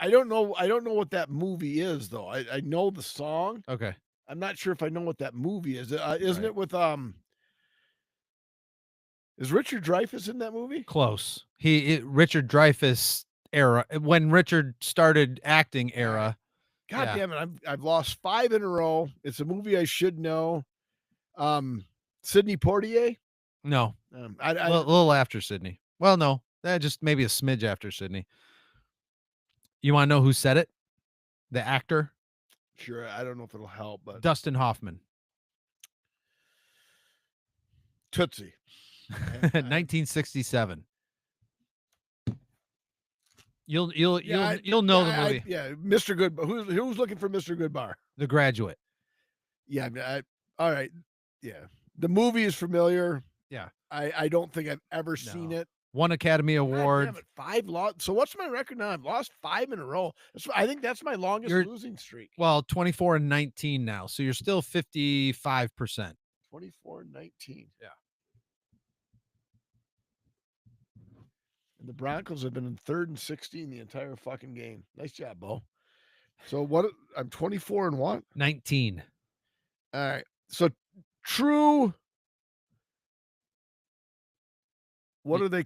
I don't know what that movie is though. I know the song.
Okay.
I'm not sure if I know what that movie is. Isn't it with is Richard Dreyfuss in that movie?
Close. Richard Dreyfuss era, when Richard started acting era.
God damn it! I've lost 5 in a row. It's a movie I should know. Sidney Poitier.
No,
a
little after Sydney. Well, no, just maybe a smidge after Sydney. You want to know who said it? The actor.
Sure, I don't know if it'll help, but
Dustin Hoffman.
Tootsie.
1967. You'll know the movie.
Mr. Good. Who's looking for Mr. Goodbar?
The Graduate.
Yeah, All right. Yeah. The movie is familiar.
Yeah.
I don't think I've ever seen
No.
it.
1 Academy
God
Award.
damn it, 5 lost. So what's my record now? I've lost 5 in a row. I think that's my longest
You're
losing streak.
well, 24-19 now, so you're still 55%.
24-19.
Yeah.
And the Broncos have been in 3rd and 16 the entire fucking game. Nice job, Bo. So what I'm 24 and what?
19.
All right. So true what
Y
are they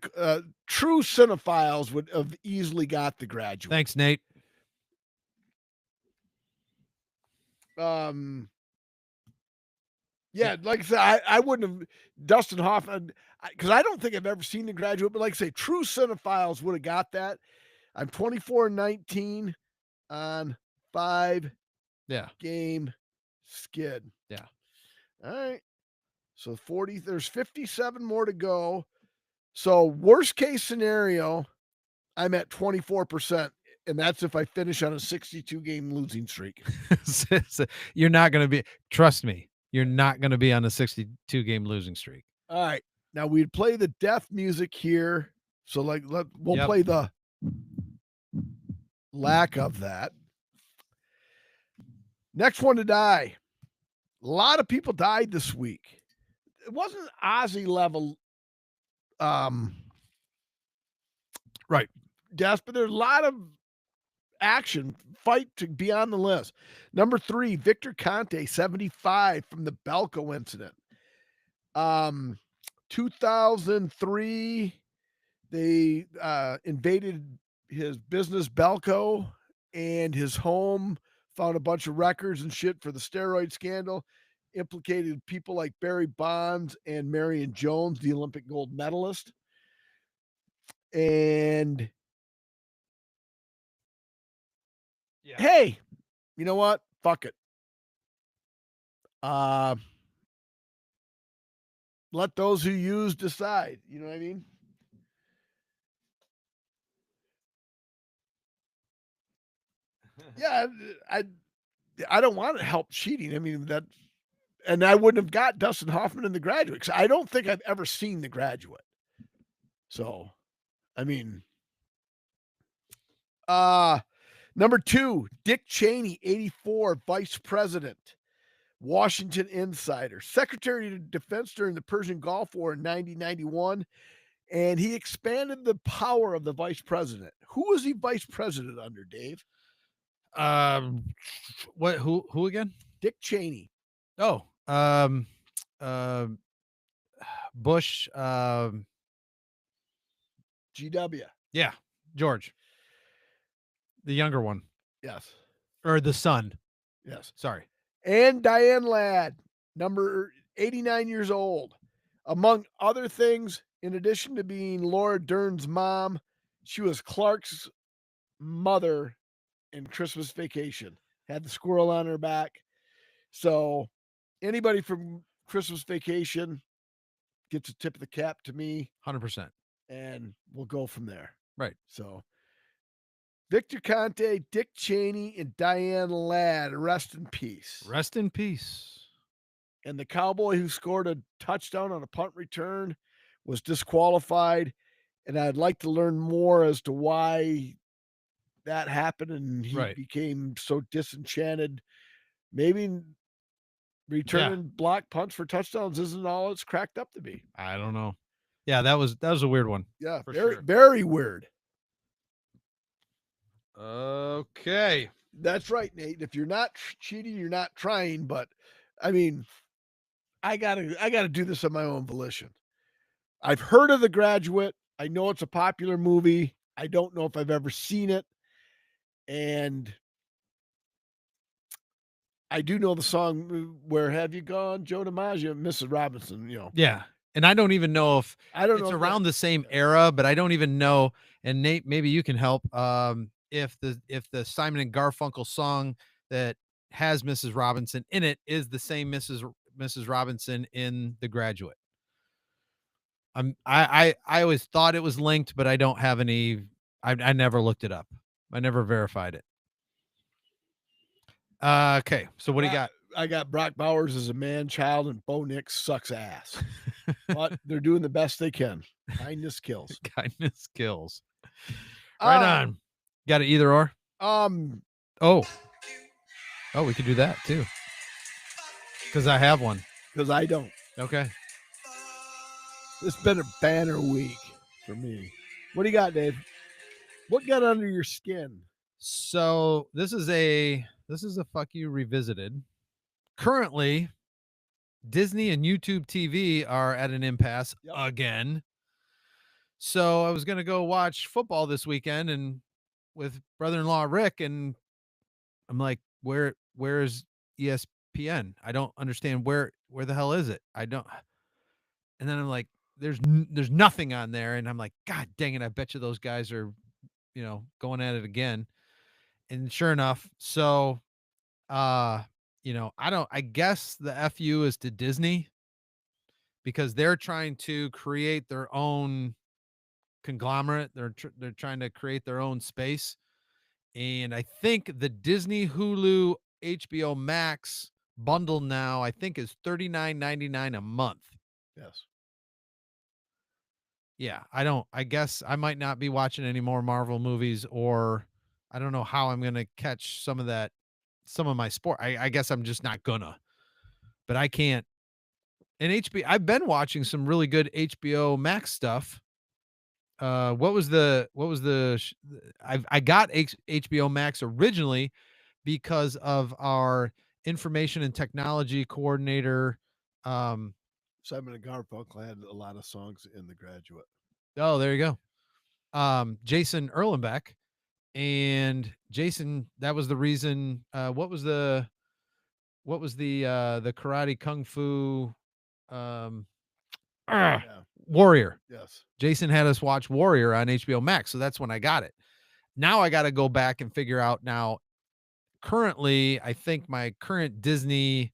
true cinephiles would have easily got The Graduate.
Thanks, Nate.
Yeah, like I said, I wouldn't have Dustin Hoffman because I don't think I've ever seen The Graduate, but like I say, true cinephiles would have got that. I'm 24 and 19 on 5
Yeah.
game skid.
Yeah.
All right. So 40, there's 57 more to go. So worst case scenario, I'm at 24%, and that's if I finish on a 62 game losing streak.
So you're not gonna be trust me, you're not gonna be on a 62 game losing streak.
All right. Now we'd play the death music here. So we'll
Yep.
play the lack of that. Next one to die. A lot of people died this week. It wasn't Ozzy level right deaths, but there's a lot of action fight to be on the list. Number 3, Victor Conte, 75 from the Belko incident. 2003, they invaded his business Belko and his home, found a bunch of records and shit for the steroid scandal, implicated people like Barry Bonds and Marion Jones, the Olympic gold medalist. And
Yeah.
hey, you know what? Fuck it. Let those who use decide. You know what I mean? Yeah, I don't want to help cheating. I mean that, and I wouldn't have got Dustin Hoffman in The Graduate because I don't think I've ever seen The Graduate. So, I mean, number 2, Dick Cheney, 84, Vice President, Washington Insider, Secretary of Defense during the Persian Gulf War in 1991, and he expanded the power of the Vice President. Who was he Vice President under, Dave?
What? Who again?
Dick Cheney.
Oh, Bush.
GW.
Yeah, George, the younger one,
Yes.
or the son.
Yes.
Sorry.
And Diane Ladd, number 89 years old. Among other things, in addition to being Laura Dern's mom, she was Clark's mother in Christmas Vacation. Had the squirrel on her back. So anybody from Christmas Vacation gets a tip of the cap to me,
100%.
and we'll go from there.
Right.
So Victor Conte, Dick Cheney, and Diane Ladd, rest in peace.
Rest in peace.
And the Cowboy who scored a touchdown on a punt return was disqualified. And I'd like to learn more as to why that happened and he
Right.
became so disenchanted. Maybe returning block punts for touchdowns isn't all it's cracked up to be.
I don't know. Yeah, that was a weird one.
Yeah,
for
very,
sure.
very weird.
Okay.
That's right, Nate. If you're not cheating, you're not trying. But I mean, I gotta do this on my own volition. I've heard of The Graduate. I know it's a popular movie. I don't know if I've ever seen it. And I do know the song "Where Have You Gone, Joe DiMaggio," Mrs. Robinson. You know,
Yeah, and I don't even know if
I don't know
it's
if
around the same era, but I don't even know. And Nate, maybe you can help. If the Simon and Garfunkel song that has Mrs. Robinson in it is the same Mrs. Robinson in The Graduate. I always thought it was linked, but I don't have any. I never looked it up. I never verified it. Okay, so what do you got?
I got Brock Bowers as a man child, and Bo Nix sucks ass. But they're doing the best they can. Kindness kills.
Kindness kills. Right
Uh
on. Got it either or?
um
Oh. Oh, we could do that too. Because I have one.
because I don't.
Okay.
It's been a banner week for me. What do you got, Dave? What got under your skin?
So this is a fuck you revisited. Currently, Disney and YouTube TV are at an impasse again. So I was gonna go watch football this weekend and with brother-in-law Rick, and I'm like, where's ESPN? I don't understand where the hell is it? I don't. And then I'm like, there's nothing on there, and I'm like, God dang it! I bet you those guys are, going at it again. And sure enough, so I guess the FU is to Disney because they're trying to create their own conglomerate. They're trying to create their own space. And I think the Disney, Hulu, HBO Max bundle now I think is $39.99 a month.
Yes.
Yeah, I guess I might not be watching any more Marvel movies, or I don't know how I'm going to catch some of my sport. I guess I'm just not gonna. But I can't. And I've been watching some really good HBO Max stuff. I got HBO Max originally because of our information and technology coordinator.
Simon and Garfunkel had a lot of songs in The Graduate.
Oh, there you go. Jason Erlenbeck, and Jason, that was the reason. The karate kung fu um Warrior.
Yes.
Jason had us watch Warrior on HBO Max, so that's when I got it. Now I got to go back and figure out now. Currently, I think my current Disney,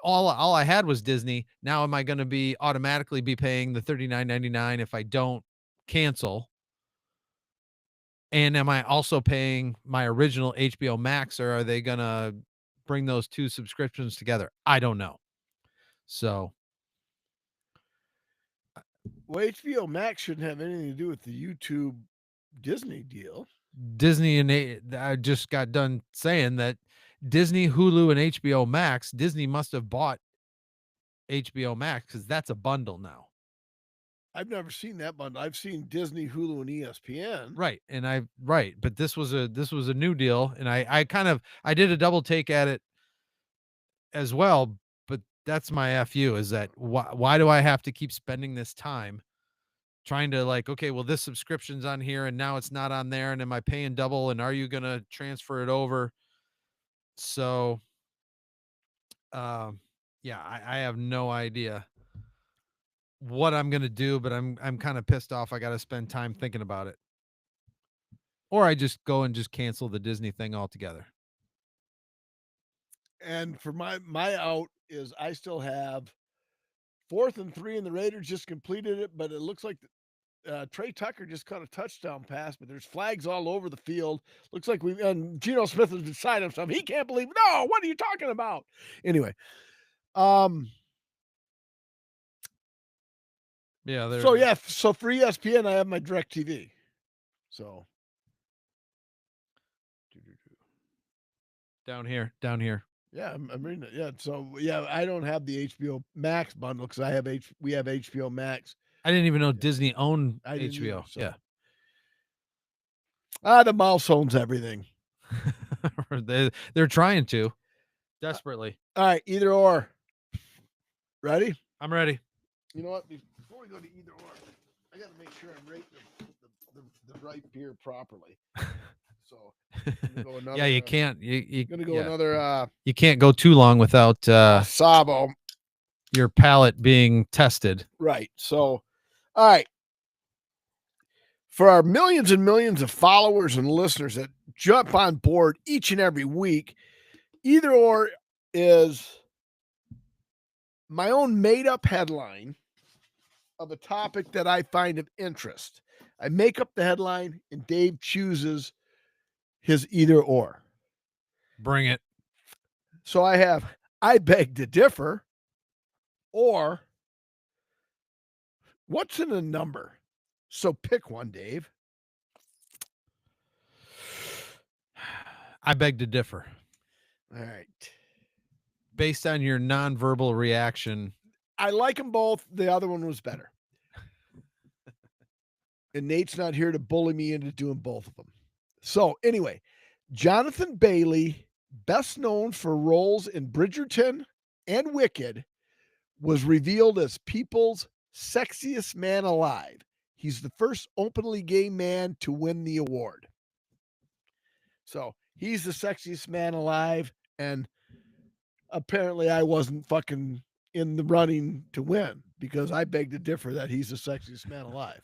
all I had was Disney. Now am I going to be automatically be paying the $39.99 if I don't cancel? And am I also paying my original HBO Max, or are they going to bring those two subscriptions together? I don't know. So
Well, HBO Max shouldn't have anything to do with the YouTube Disney deal.
Disney I just got done saying that Disney, Hulu, and HBO Max, Disney must have bought HBO Max because that's a bundle now.
I've never seen that bundle. I've seen Disney, Hulu, and ESPN.
Right. And but this was a new deal. And I did a double take at it as well. But that's my FU is that why do I have to keep spending this time trying to okay, well, this subscription's on here and now it's not on there. And am I paying double? And are you going to transfer it over? So, yeah, I have no idea what I'm going to do, but I'm kind of pissed off. I got to spend time thinking about it. Or I just go and just cancel the Disney thing altogether.
And for my out is I still have 4th and 3, and the Raiders just completed it, but it looks like Trey Tucker just caught a touchdown pass, but there's flags all over the field. Looks like and Geno Smith has decided himself. He can't believe. No, what are you talking about? Anyway,
yeah.
So for ESPN, I have my DirecTV. So
down here.
Yeah, I'm reading it. Yeah, so yeah, I don't have the HBO Max bundle because we have HBO Max.
I didn't even know Disney owned
HBO.
Either, so. Yeah.
The mouse owns everything.
They're trying to desperately.
All right, either or. Ready?
I'm ready.
You know what? Before we go to either or, I got to make sure I'm rating the right beer properly. So, go another,
yeah, you can't. You're
gonna go another.
You can't go too long without
Sabo.
Your palate being tested.
Right. So, all right. For our millions and millions of followers and listeners that jump on board each and every week, either or is my own made up headline of a topic that I find of interest. I make up the headline and Dave chooses his either or.
Bring it.
So I have I beg to differ. Or what's in a number? So pick one, Dave.
I beg to differ.
All right.
Based on your nonverbal reaction,
I like them both. The other one was better. And Nate's not here to bully me into doing both of them. So, anyway, Jonathan Bailey, best known for roles in Bridgerton and Wicked, was revealed as People's Sexiest Man Alive. He's the first openly gay man to win the award. So, he's the sexiest man alive, and apparently I wasn't fucking in the running to win because I beg to differ that he's the sexiest man alive.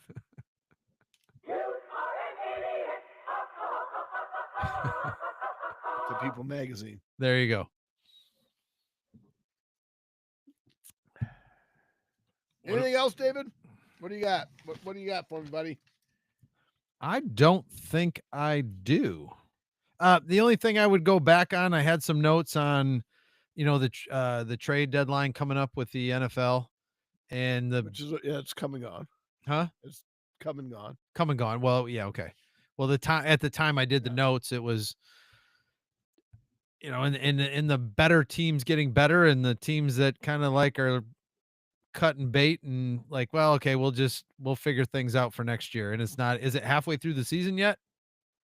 To People magazine.
there you go.
Anything else, David? What do you got? What do you got for me, buddy?
I don't think I do. The only thing I would go back on, I had some notes on, the trade deadline coming up with the NFL and
Which is it's coming on.
huh?
It's come and gone.
Come and gone. Well, yeah, okay. Well, at the time I did the notes, it was, in the better teams getting better and the teams that kind of like are cutting bait and like, well, okay, we'll figure things out for next year. And it's not, is it halfway through the season yet?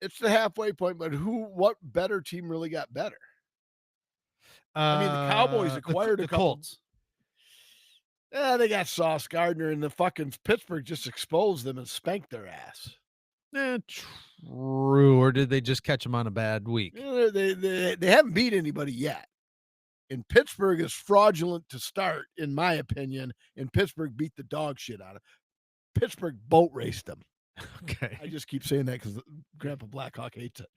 It's the halfway point, but what better team really got better? I mean, the Cowboys acquired
the
a couple.
Colts.
Yeah, they got Sauce Gardner, and the fucking Pittsburgh just exposed them and spanked their ass.
True. Or did they just catch them on a bad week?
Yeah, they haven't beat anybody yet. And Pittsburgh is fraudulent to start, in my opinion. And Pittsburgh beat the dog shit out of Pittsburgh. Boat raced them.
Okay.
I just keep saying that because Grandpa Blackhawk hates it.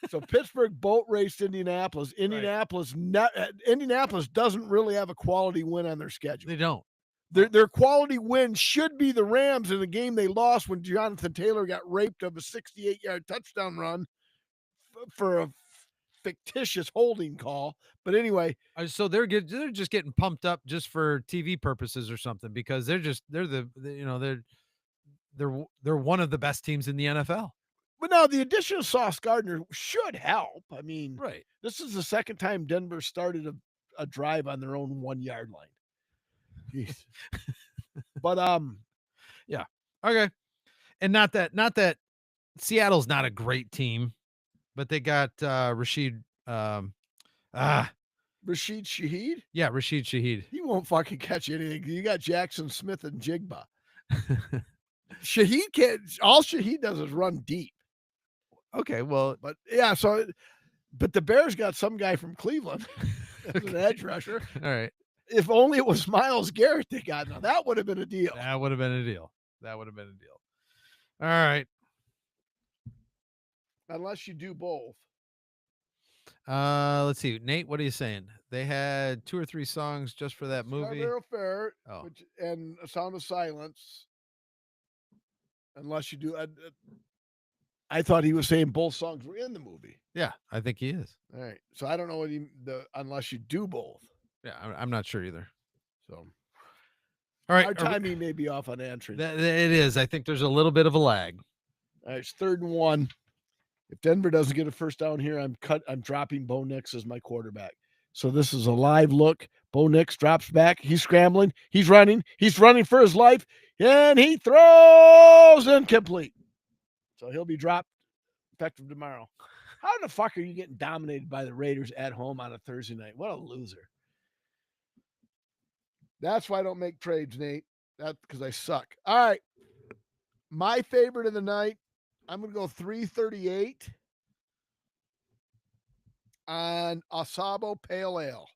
So Pittsburgh boat raced Indianapolis. Indianapolis doesn't really have a quality win on their schedule.
They don't.
Their quality win should be the Rams in the game they lost when Jonathan Taylor got raped of a 68-yard touchdown run for a fictitious holding call. But anyway,
so they're just getting pumped up just for TV purposes or something because they're one of the best teams in the NFL.
But now the addition of Sauce Gardner should help. I mean,
right.
This is the second time Denver started a drive on their own 1 yard line. Jeez. But
yeah. Okay. And not that Seattle's not a great team, but they got Rashid
Shaheed?
Yeah, Rashid Shaheed.
He won't fucking catch anything. You got Jackson Smith and Jigba. Shaheed can't. All Shaheed does is run deep.
Okay, well,
but yeah, but the Bears got some guy from Cleveland as an edge rusher.
All right.
If only it was Myles Garrett they got. Now that would have been a deal.
That would have been a deal. All right.
Unless you do both.
Let's see. Nate, what are you saying? They had 2 or 3 songs just for that movie.
Scarborough Fair and A Sound of Silence. Unless you do. I thought he was saying both songs were in the movie.
Yeah, I think he is.
All right. So I don't know what unless you do both.
Yeah, I'm not sure either.
So,
all right.
Our timing may be off on answering.
It is. I think there's a little bit of a lag.
All right, it's 3rd and 1. If Denver doesn't get a first down here, I'm dropping Bo Nix as my quarterback. So this is a live look. Bo Nix drops back. He's scrambling. He's running. He's running for his life. And he throws incomplete. So he'll be dropped effective tomorrow. How the fuck are you getting dominated by the Raiders at home on a Thursday night? What a loser. That's why I don't make trades, Nate. That's because I suck. All right. My favorite of the night, I'm going to go 338 on Asabo Pale Ale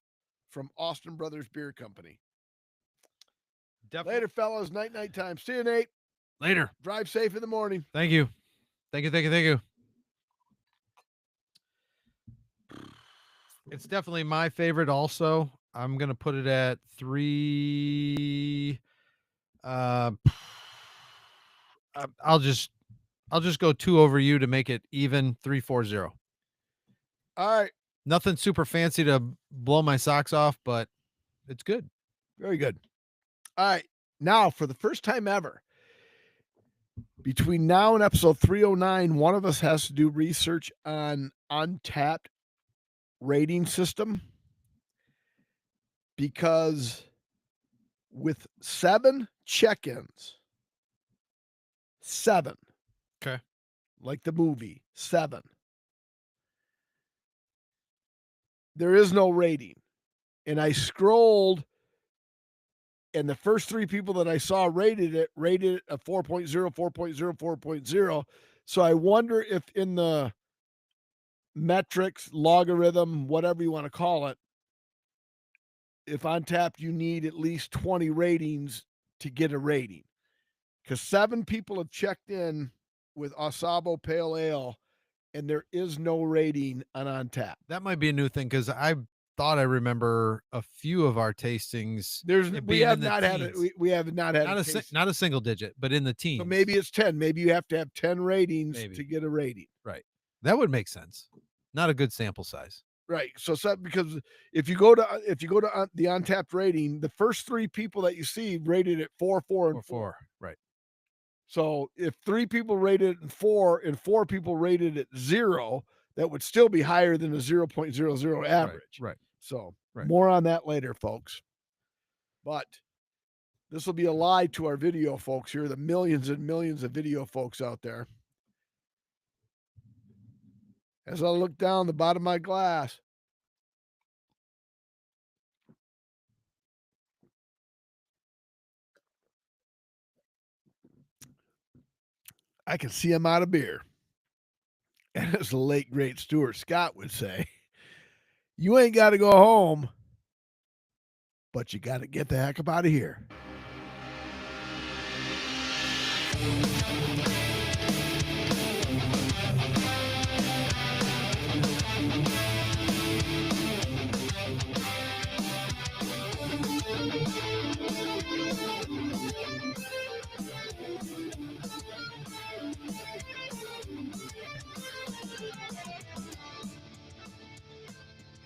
from Austin Brothers Beer Company. Definitely. Later, fellas. Night time. See you, Nate.
Later.
Drive safe in the morning.
Thank you. It's definitely my favorite also. I'm going to put it at 3. I'll just go 2 over you to make it even. 340.
All right.
Nothing super fancy to blow my socks off, but it's good.
Very good. All right. Now, for the first time ever, between now and episode 309, one of us has to do research on Untapped rating system, because with 7 check-ins, 7,
Okay.
like the movie, 7, there is no rating. And I scrolled, and the first 3 people that I saw rated it a 4.0, 4.0, 4.0. So I wonder if in the metrics, logarithm, whatever you want to call it, if on tap you need at least 20 ratings to get a rating. Because 7 people have checked in with Asabo Pale Ale, and there is no rating on tap.
That might be a new thing because I thought I remember a few of our tastings it
We
being
have
in the
not had
teens.
it. We have not had
Not
a
a
taste.
not a single digit, but in the teens.
So maybe it's 10. Maybe you have to have 10 ratings
Maybe.
to get a rating.
Right. That would make sense. Not a good sample size.
Right. So because if you go to the Untapped rating, the first 3 people that you see rated it 4, 4, and
Or
4.
right.
So if 3 people rated it 4 and 4 people rated it 0, that would still be higher than the 0.00 average.
Right.
So
Right.
more on that later, folks. But this will be a lie to our video folks here, the millions and millions of video folks out there. As I look down the bottom of my glass, I can see I'm out of beer. And as the late, great Stuart Scott would say, you ain't got to go home, but you got to get the heck up out of here.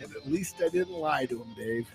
And at least I didn't lie to him, Dave.